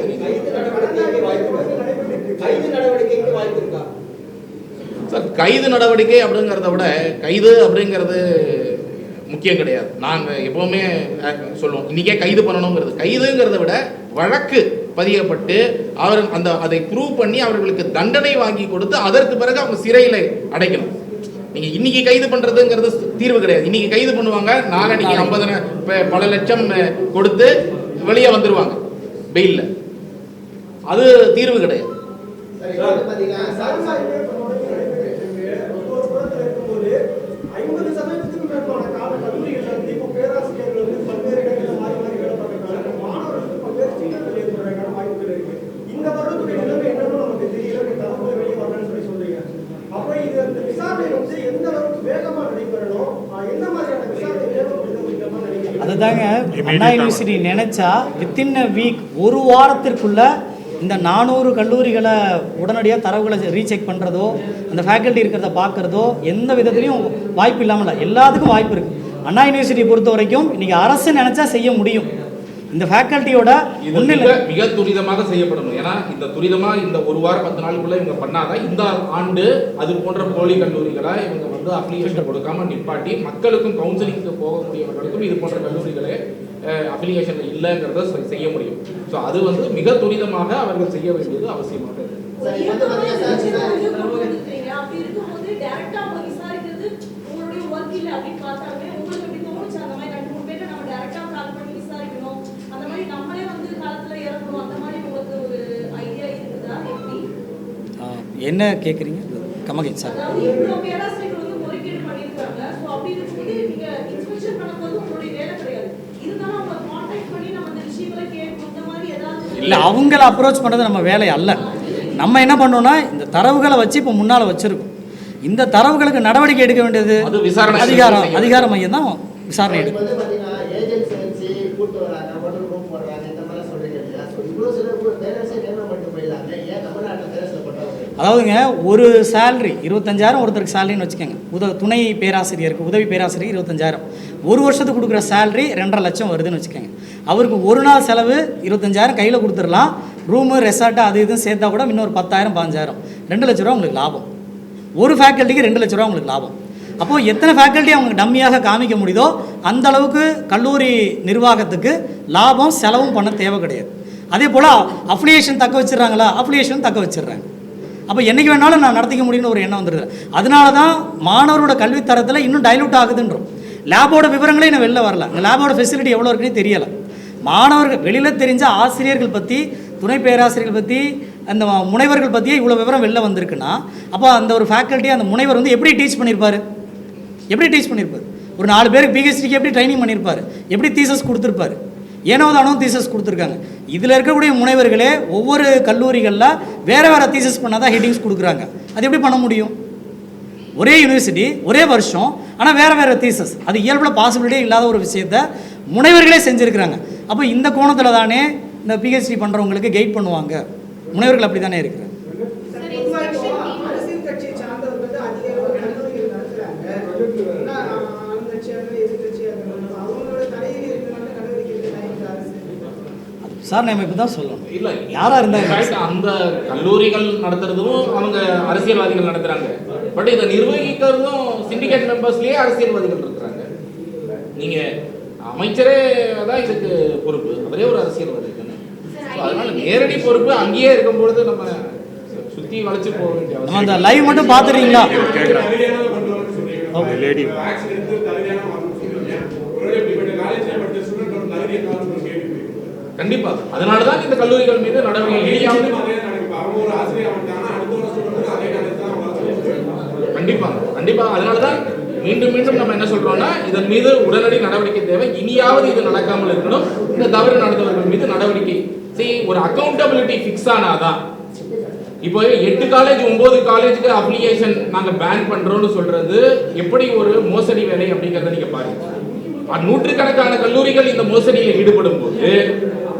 கைது நடவடிக்கைக்கு வாய்ப்பு இருக்கா? சார், கைது நடவடிக்கை அப்படிங்கிறத விட கைது அப்படிங்கிறது முக்கியம் கிடையாது. நாங்கள் எப்போவுமே சொல்லுவோம், இன்றைக்கே கைது பண்ணணுங்கிறது. கைதுங்கிறத விட வழக்கு பதியப்பட்டு அதை ப்ரூவ் பண்ணி அவர்களுக்கு தண்டனை வாங்கி கொடுத்து அதற்கு பிறகு அவங்க சிறையில் அடைக்கணும். நீங்கள் இன்னைக்கு கைது பண்ணுறதுங்கிறது தீர்வு கிடையாது. இன்னைக்கு கைது பண்ணுவாங்க, நாளைக்கு 50 பல லட்சம் கொடுத்து வெளியே வந்துடுவாங்க பெயிலில். அது தீர்வு கிடையாது. அதுதாங்க அண்ணா யூனிவர்சிட்டி நினைச்சா வித்தின் அ வீக், ஒரு வாரத்திற்குள்ள இந்த 400 கல்லூரிகளை உடனடியாக தரவுகளை ரீசெக் பண்ணுறதோ, அந்த ஃபேக்கல்ட்டி இருக்கிறத பார்க்குறதோ எந்த விதத்துலையும் வாய்ப்பு இல்லாமல் இல்லை. எல்லாத்துக்கும் வாய்ப்பு இருக்குது. அண்ணா யூனிவர்சிட்டி பொறுத்த வரைக்கும் இன்றைக்கி அரசு நினச்சா செய்ய முடியும். இந்த ஃபேக்கல்ட்டியோட மிக துரிதமாக செய்யப்படணும். ஏன்னா இந்த துரிதமாக இந்த ஒரு வாரம் 10 நாளுக்குள்ள இவங்க பண்ணாதான் இந்த ஆண்டு அது போன்ற போலி கல்லூரிகளை இவங்க வந்து அப்ளிகேஷன் கொடுக்காம நிப்பாட்டி மக்களுக்கும் கவுன்சிலிங்க்கு போகக்கூடியவர்களுக்கும் இது போன்ற கல்லூரிகளை அப்ளிகேஷன் இல்லைங்கிறத செய்ய முடியும். ஸோ அது வந்து மிக துரிதமாக அவர்கள் செய்ய வேண்டியது அவசியமாக இருக்கு. என்ன கேட்குறீங்க? கமகேன் சார். இல்லை, அவங்கள அப்ரோச் பண்ணுறது நம்ம வேலை அல்ல. நம்ம என்ன பண்ணோம்னா இந்த தரவுகளை வச்சு இப்போ முன்னால் வச்சுருக்கோம். இந்த தரவுகளுக்கு நடவடிக்கை எடுக்க வேண்டியது அதிகார மையம் தான் விசாரணை எடுக்கும். அதாவதுங்க, ஒரு சேலரி 25,000 ஒருத்தருக்கு சேலரின்னு வச்சுக்கோங்க. துணை பேராசிரியருக்கு, உதவி பேராசிரியருக்கு 25,000. ஒரு வருஷத்துக்கு கொடுக்குற சேலரி 2.5 லட்சம் வருதுன்னு வச்சுக்கோங்க. அவருக்கு ஒரு நாள் செலவு 25,000 கையில் கொடுத்துடலாம். ரூமு, ரெசார்ட்டு அது இதுவும் சேர்த்தா கூட இன்னொரு 10,000 15,000, 2 லட்ச ரூபா உங்களுக்கு லாபம். ஒரு ஃபேக்கல்ட்டிக்கு 2 லட்ச ரூபா உங்களுக்கு லாபம். அப்போது எத்தனை ஃபேக்கல்ட்டி அவங்க டம்மியாக காமிக்க முடியுதோ அந்த அளவுக்கு கல்லூரி நிர்வாகத்துக்கு லாபம் செலவும் பண்ண தேவை கிடையாது. அதே போல் அஃபிலியேஷன் தக்க வச்சிடறாங்களா? அஃபிலியேஷன் தக்க வச்சிடுறாங்க. அப்போ என்றைக்கு வேணாலும் நான் நடத்திக்க முடியும்னு ஒரு எண்ணம் வந்துடுது. அதனால தான் மாணவரோட கல்வித்தரத்தில் இன்னும் டைலூட் ஆகுதுன்றோம். லேபோட விவரங்களே இன்னும் வெளில வரல. இந்த லேபோட ஃபெசிலிட்டி எவ்வளோ இருக்குன்னு தெரியலை. மாணவர்கள் வெளியில் தெரிஞ்ச ஆசிரியர்கள் பற்றி, துணை பேராசிரியர்கள் பற்றி, அந்த முனைவர்கள் பற்றியே இவ்வளோ விவரம் வெளில வந்திருக்குன்னா அப்போ அந்த ஒரு ஃபேக்கல்ட்டி, அந்த முனைவர் வந்து எப்படி டீச் பண்ணியிருப்பார்? ஒரு 4 பேருக்கு பிஹெச்டிக்கு எப்படி ட்ரைனிங் பண்ணியிருப்பார்? எப்படி தீசஸ் கொடுத்துருப்பார்? ஏனோ தானோ தீசஸ் கொடுத்துருக்காங்க. இதில் இருக்கக்கூடிய முனைவர்களே ஒவ்வொரு கல்லூரிகளில் வேறு தீசஸ் பண்ணால் தான் ஹெட்டிங்ஸ் கொடுக்குறாங்க. அது எப்படி பண்ண முடியும்? ஒரே யூனிவர்சிட்டி, ஒரே வருஷம், ஆனால் வேறு தீசஸ். அது இயல்பில் பாசிபிலிட்டியே இல்லாத ஒரு விஷயத்தை முனைவர்களே செஞ்சுருக்கிறாங்க. அப்போ இந்த கோணத்தில் தானே இந்த பிஹெச்டி பண்ணுறவங்களுக்கு கைட் பண்ணுவாங்க. முனைவர்கள் அப்படி தானே இருக்கிறாங்க. சார், நம்ம இப்போ தான் சொல்லணும். இல்லை, யாராக இருந்தாங்க அந்த கல்லூரிகள் நடத்துறதும் அவங்க அரசியல்வாதிகள் நடத்துகிறாங்க. பட் இதை நிர்வகிக்கிறதும் சிண்டிகேட் மெம்பர்ஸ்லேயே அரசியல்வாதிகள் இருக்கிறாங்க. நீங்கள் அமைச்சரே தான் இதுக்கு பொறுப்பு, அவரே ஒரு அரசியல்வாதி தானே. அதனால நேரடி பொறுப்பு அங்கேயே இருக்கும்பொழுது நம்ம சுற்றி வளைச்சு போக வேண்டிய அவசியம். அந்த லைவ் மட்டும் பார்த்துறீங்களா? கண்டிப்பா, அதனாலதான் இந்த கல்லூரிகள் மீது நடவடிக்கை கண்டிப்பா. அதனாலதான் மீண்டும் மீண்டும் நம்ம என்ன சொல்றோம்னா, இதன் மீது உடனடி நடவடிக்கை தேவை. இனியாவது இது நடக்காமல் இருக்கணும். இந்த தவறு நடந்தவர்கள் மீது நடவடிக்கை. ஒரு அக்கௌண்டபிலிட்டி ஃபிக்ஸ் ஆனாதான். இப்போ 8 காலேஜ் 9 காலேஜுக்கு அப்ளிகேஷன் நாங்க பேன் பண்றோம்னு சொல்றது எப்படி ஒரு மோசடி வேலை அப்படிங்கறத நீங்க பாருங்க. நூற்றுக்கணக்கான கல்லூரிகள் இந்த மோசடியில் ஈடுபடும் போது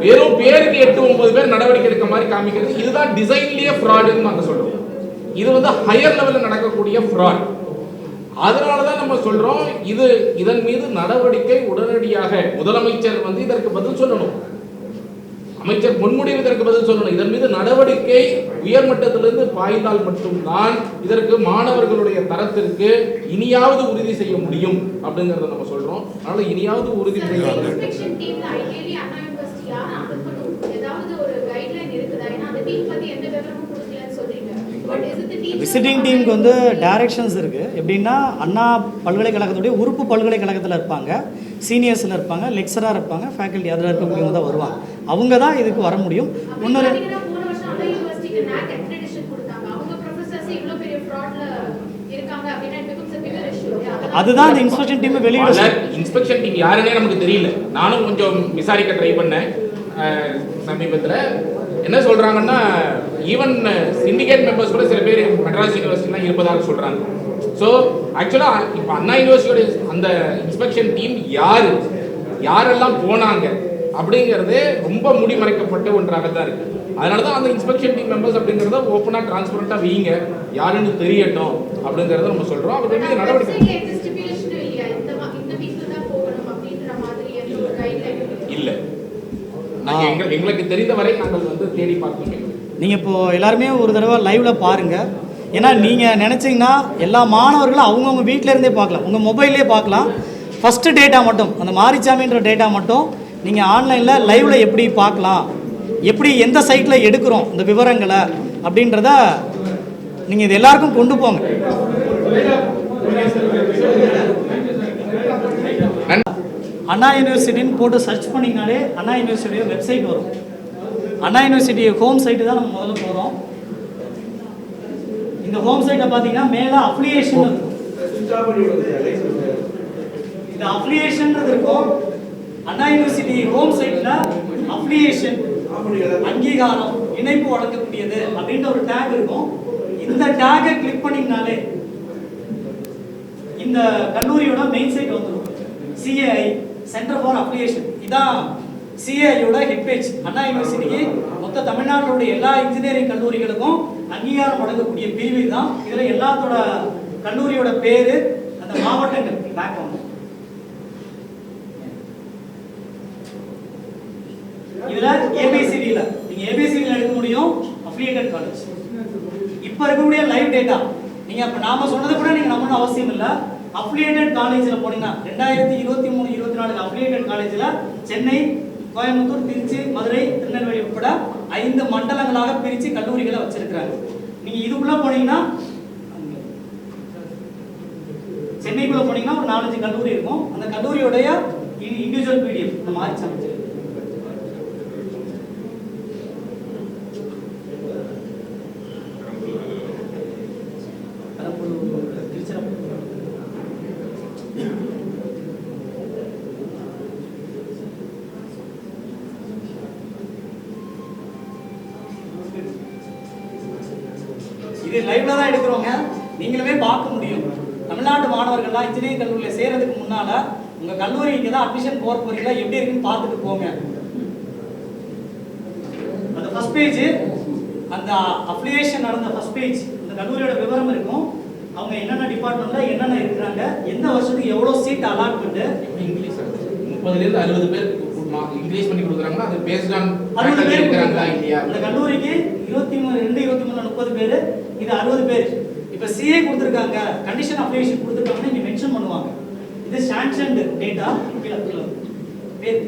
வெறும் பேருக்கு 8-9 பேர் நடவடிக்கை எடுக்க மாதிரி காமிக்கிறது. இதுதான் டிசைன்லயே ஃப்ராடுன்னு நாங்க சொல்றோம். இது வந்து ஹையர் லெவலில் நடக்கக்கூடிய ஃப்ராட். அதனாலதான் நம்ம சொல்றோம் இதன் மீது நடவடிக்கை உடனடியாக முதலமைச்சர் வந்து இதற்கு பதில் சொல்லணும். அமைச்சர் முன்முடிவு இதற்கு பதில் சொல்லணும். இதன் மீது நடவடிக்கை உயர்மட்டத்திலிருந்து பாய்ந்தால் மட்டும்தான் இதற்கு மாணவர்களுடைய தரத்திற்கு இனியாவது உறுதி செய்ய முடியும் அப்படிங்கறத நம்ம சொல்றோம். அதனால இனியாவது உறுதி செய்ய விசிட்டிங் டீமுக்கு வந்து டைரக்ஷன்ஸ் இருக்குது. எப்படின்னா அண்ணா பல்கலைக்கழகத்துடைய உறுப்பு பல்கலைக்கழகத்தில் இருப்பாங்க, சீனியர்ஸில் இருப்பாங்க, லெக்சராக இருப்பாங்க, ஃபேக்கல்ட்டி அதில் இருக்கக்கூடியவங்க தான் வருவாங்க. அவங்க தான் இதுக்கு வர முடியும். இன்னொரு அதுதான் அந்த இன்ஸ்பெக்ஷன் டீம் வெளியிட. இன்ஸ்பெக்ஷன் டீம் யாருன்னே நமக்கு தெரியல. நானும் கொஞ்சம் விசாரிக்க ட்ரை பண்ணேன் சமீபத்தில். என்ன சொல்றாங்கன்னா, ஈவன் சிண்டிகேட் மெம்பர்ஸ் கூட சில பேர் மெட்ராஸ் யூனிவர்சிட்டிலாம் இருப்பதாக சொல்றாங்க. ஸோ ஆக்சுவலா இப்போ அண்ணா யூனிவர்சிட்டியோட அந்த இன்ஸ்பெக்ஷன் டீம் யாரெல்லாம் போனாங்க அப்படிங்கிறதே ரொம்ப மூடிமறைக்கப்பட்ட ஒன்றாக தான் இருக்கு. அதனால தான் அந்த இன்ஸ்பெக்ஷன் டீம் மெம்பர்ஸ் அப்படிங்கிறத ஓப்பனா டிரான்ஸ்பரண்டா வீங்க, யாருன்னு தெரியட்டும் அப்படிங்கிறத நம்ம சொல்றோம். அது மீது நடவடிக்கை இல்ல. எங்களுக்கு தெரிந்தவரை நாங்கள் வந்து தேடி பார்த்தோம். நீங்கள் இப்போது எல்லாருமே ஒரு தடவை லைவில் பாருங்கள். ஏன்னா நீங்கள் நினச்சிங்கன்னா எல்லா மாணவர்களும் அவங்கவுங்க வீட்டிலேருந்தே பார்க்கலாம், உங்கள் மொபைல்லே பார்க்கலாம். ஃபஸ்ட்டு டேட்டா மட்டும், அந்த மாரிச்சாமின்ற டேட்டா மட்டும் நீங்கள் ஆன்லைனில் லைவில் எப்படி பார்க்கலாம், எப்படி எந்த சைட்டில் எடுக்கிறோம் இந்த விவரங்களை அப்படின்றத நீங்கள் இது எல்லாருக்கும் கொண்டு போங்க. அண்ணா யூனிவர்சிட்டின்னு போட்டு சர்ச் பண்ணிங்கனாலே அண்ணா யூனிவர்சிட்டியோட வெப்சைட் வரும். அண்ணா யூனிவர்சிட்டி ஹோம் சைட்டு தான் நம்ம முதல்ல போகிறோம். இந்த ஹோம் சைட்டை பார்த்தீங்கன்னா மேலே அப்ளிகேஷன் இருக்கும். இந்த அப்ளிகேஷன்றது இருக்கும். அண்ணா யூனிவர்சிட்டி ஹோம் சைட்டில் அப்ளிகேஷன், அங்கீகாரம், இணைப்பு வழங்கக்கூடியது அப்படின்ற ஒரு டேக் இருக்கும். இந்த டேகை கிளிக் பண்ணிங்கனாலே இந்த கல்லூரியோட மெயின் சைட் வந்துடும். CAI சென்டர் ஃபார் அப்ளிகேஷன், இதான் CAIயோட ஹெட் பேஜ். அண்ணா யூனிவர்சிட்டிக்கு மொத்த தமிழ்நாட்டிலுடைய எல்லா இன்ஜினியரிங் கல்லூரிகளுக்கும் அங்கீகாரம் வழங்கக்கூடிய பிரிவு தான். இதில் எல்லாத்தோட கல்லூரியோட பேர், அந்த மாவட்டங்கள் பேக் வந்து இதில் ABCDல நீங்கள் ABCDல எடுக்க முடியும். அஃபிலியேட்டட் காலேஜ் இப்போ இருக்கக்கூடிய லைவ் டேட்டா நீங்கள் இப்போ நாம சொன்னது கூட நீங்கள் நம்பணும் அவசியம் இல்லை. அஃபிலியேட்டட் காலேஜில் போனீங்கன்னா 2023-24 அஃபிலியேட்டட் காலேஜில் சென்னை, கோயம்புத்தூர், திருச்சி, மதுரை, திருநெல்வேலி உட்பட 5 மண்டலங்களாக பிரித்து கல்லூரிகளை வச்சிருக்கிறாங்க. நீங்கள் இதுக்குள்ளே போனீங்கன்னா சென்னைக்குள்ளே போனீங்கன்னா ஒரு 4-5 கல்லூரி இருக்கும். அந்த கல்லூரியோடைய இண்டிவிஜுவல் PDF இந்த மாதிரி சமைச்சு இது லைவ்ல தான் எடுக்கிறோங்க. நீங்களுமே பார்க்க முடியும். தமிழ்நாட்டு மாணவர்கள்லாம் இன்ஜினியரிங் கல்லூரியில் சேர்றதுக்கு முன்னால உங்க கல்லூரி இங்கே தான் அட்மிஷன் போற போறீங்களா, எப்படி இருக்குன்னு பார்த்துட்டு போங்க. அந்த ஃபர்ஸ்ட் பேஜ், அந்த அப்ளிகேஷன் நடந்த ஃபர்ஸ்ட் பேஜ், அந்த கல்லூரியோட விவரம் இருக்கும். அவங்க என்னென்ன டிபார்ட்மெண்ட்ல என்னென்ன இருக்கிறாங்க, எந்த வருஷத்துக்கு எவ்வளோ சீட் அலாட்மெண்ட். இங்கிலீஷ் 30லேருந்து 60 பேர் இங்கிலீஷ் பண்ணி கொடுக்குறாங்கன்னா அது பேஸ்ட் ஆன் 60 பேர் இருக்காங்களா இல்லையா. அந்த கல்லூரிக்கு 23 30 பேர், இது 60 பேர். இப்போ CA கொடுத்துருக்காங்க, கண்டிஷன் அப்ளிகேஷன் கொடுத்துருக்காங்கன்னு இங்கே மென்ஷன் பண்ணுவாங்க. இது சாங்ஷன்ட் டேட்டா கீழே பேர்.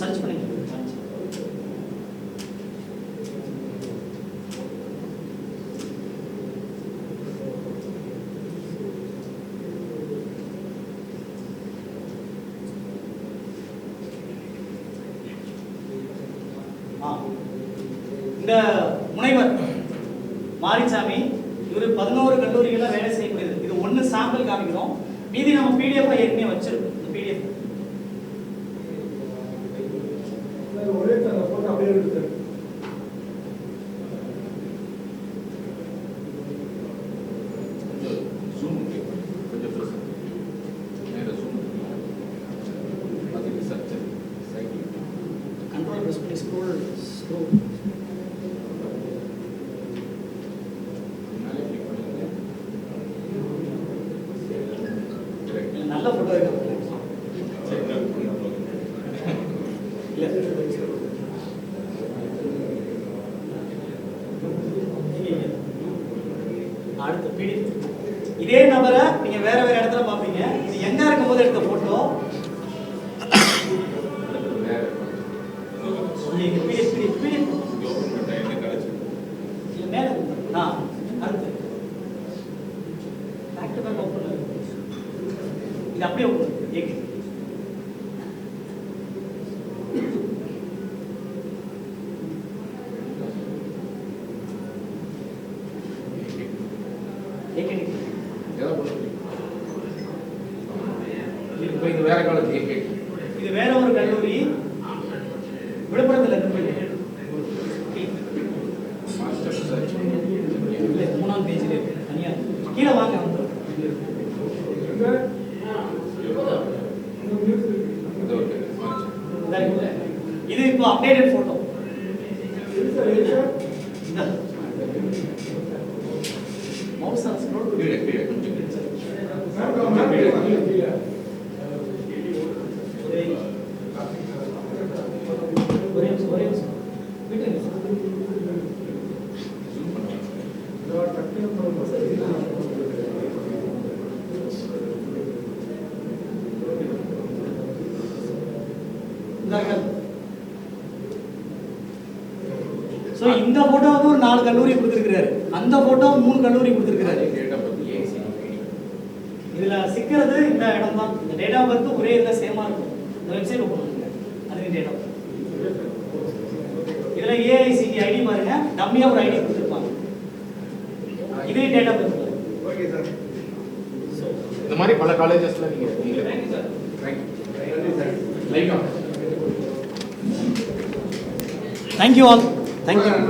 சர்ச் பண்ணி இந்த முனைவர் மாரிசாமி இவர் 11 கல்லூரிகளில் வேலை செய்யக்கூடியது. இது ஒன்று சாம்பிள் காமிக்கிறோம், மீதி நம்ம பிடிஎஃப் ஏற்கனவே வச்சிருக்கோம். இந்த பிடிஎஃப் ஒரே போட்டோ அப்படியே எடுத்து கண்ட்ரோல் ப்ரெஸ் பண்ணி ஸ்க்ரோல் நல்ல ஃபோட்டோ இருக்கு. இல்ல அடுத்த பிடிஎஃப் இதே நபரை நீங்க வேற வேற இடத்துல பாப்பீங்க. இது எங்க இருக்கும்போது எடுத்த போட்டோ. அடுத்து இது அப்படியே வேற காலேஜ் இது வேற ஒரு கல்லூரி விழுப்புரத்தில் இருக்கு. மூணாம் பேஜில் இருக்கு தனியா. கீழே வாங்க வந்து இது இப்போ updated photo. Mouse scroll so இந்த போட்டோ வந்து ஒரு 4 கல்லூரி கொடுத்திருக்காரு, அந்த போட்டோ 3 கல்லூரி கொடுத்திருக்காரு. இதுல சிக்கிறது இந்த இடம் தான். இந்த டேட்டா பர்த் ஒரே இதுல சேமா இருக்கும். இந்த வெப்சைட் ஓபன் பண்ணுங்க, அதுக்கு டேட்டா. இதுல ஏஐசிடி ஐடி பாருங்க, டம்மியா ஒரு ஐடி கொடுத்திருப்பாங்க. இதே டேட்டா பர்த். Okay sir. இந்த மாதிரி பல காலேஜஸ்ல நீங்க thank you sir. Like Thank you all. Thank you.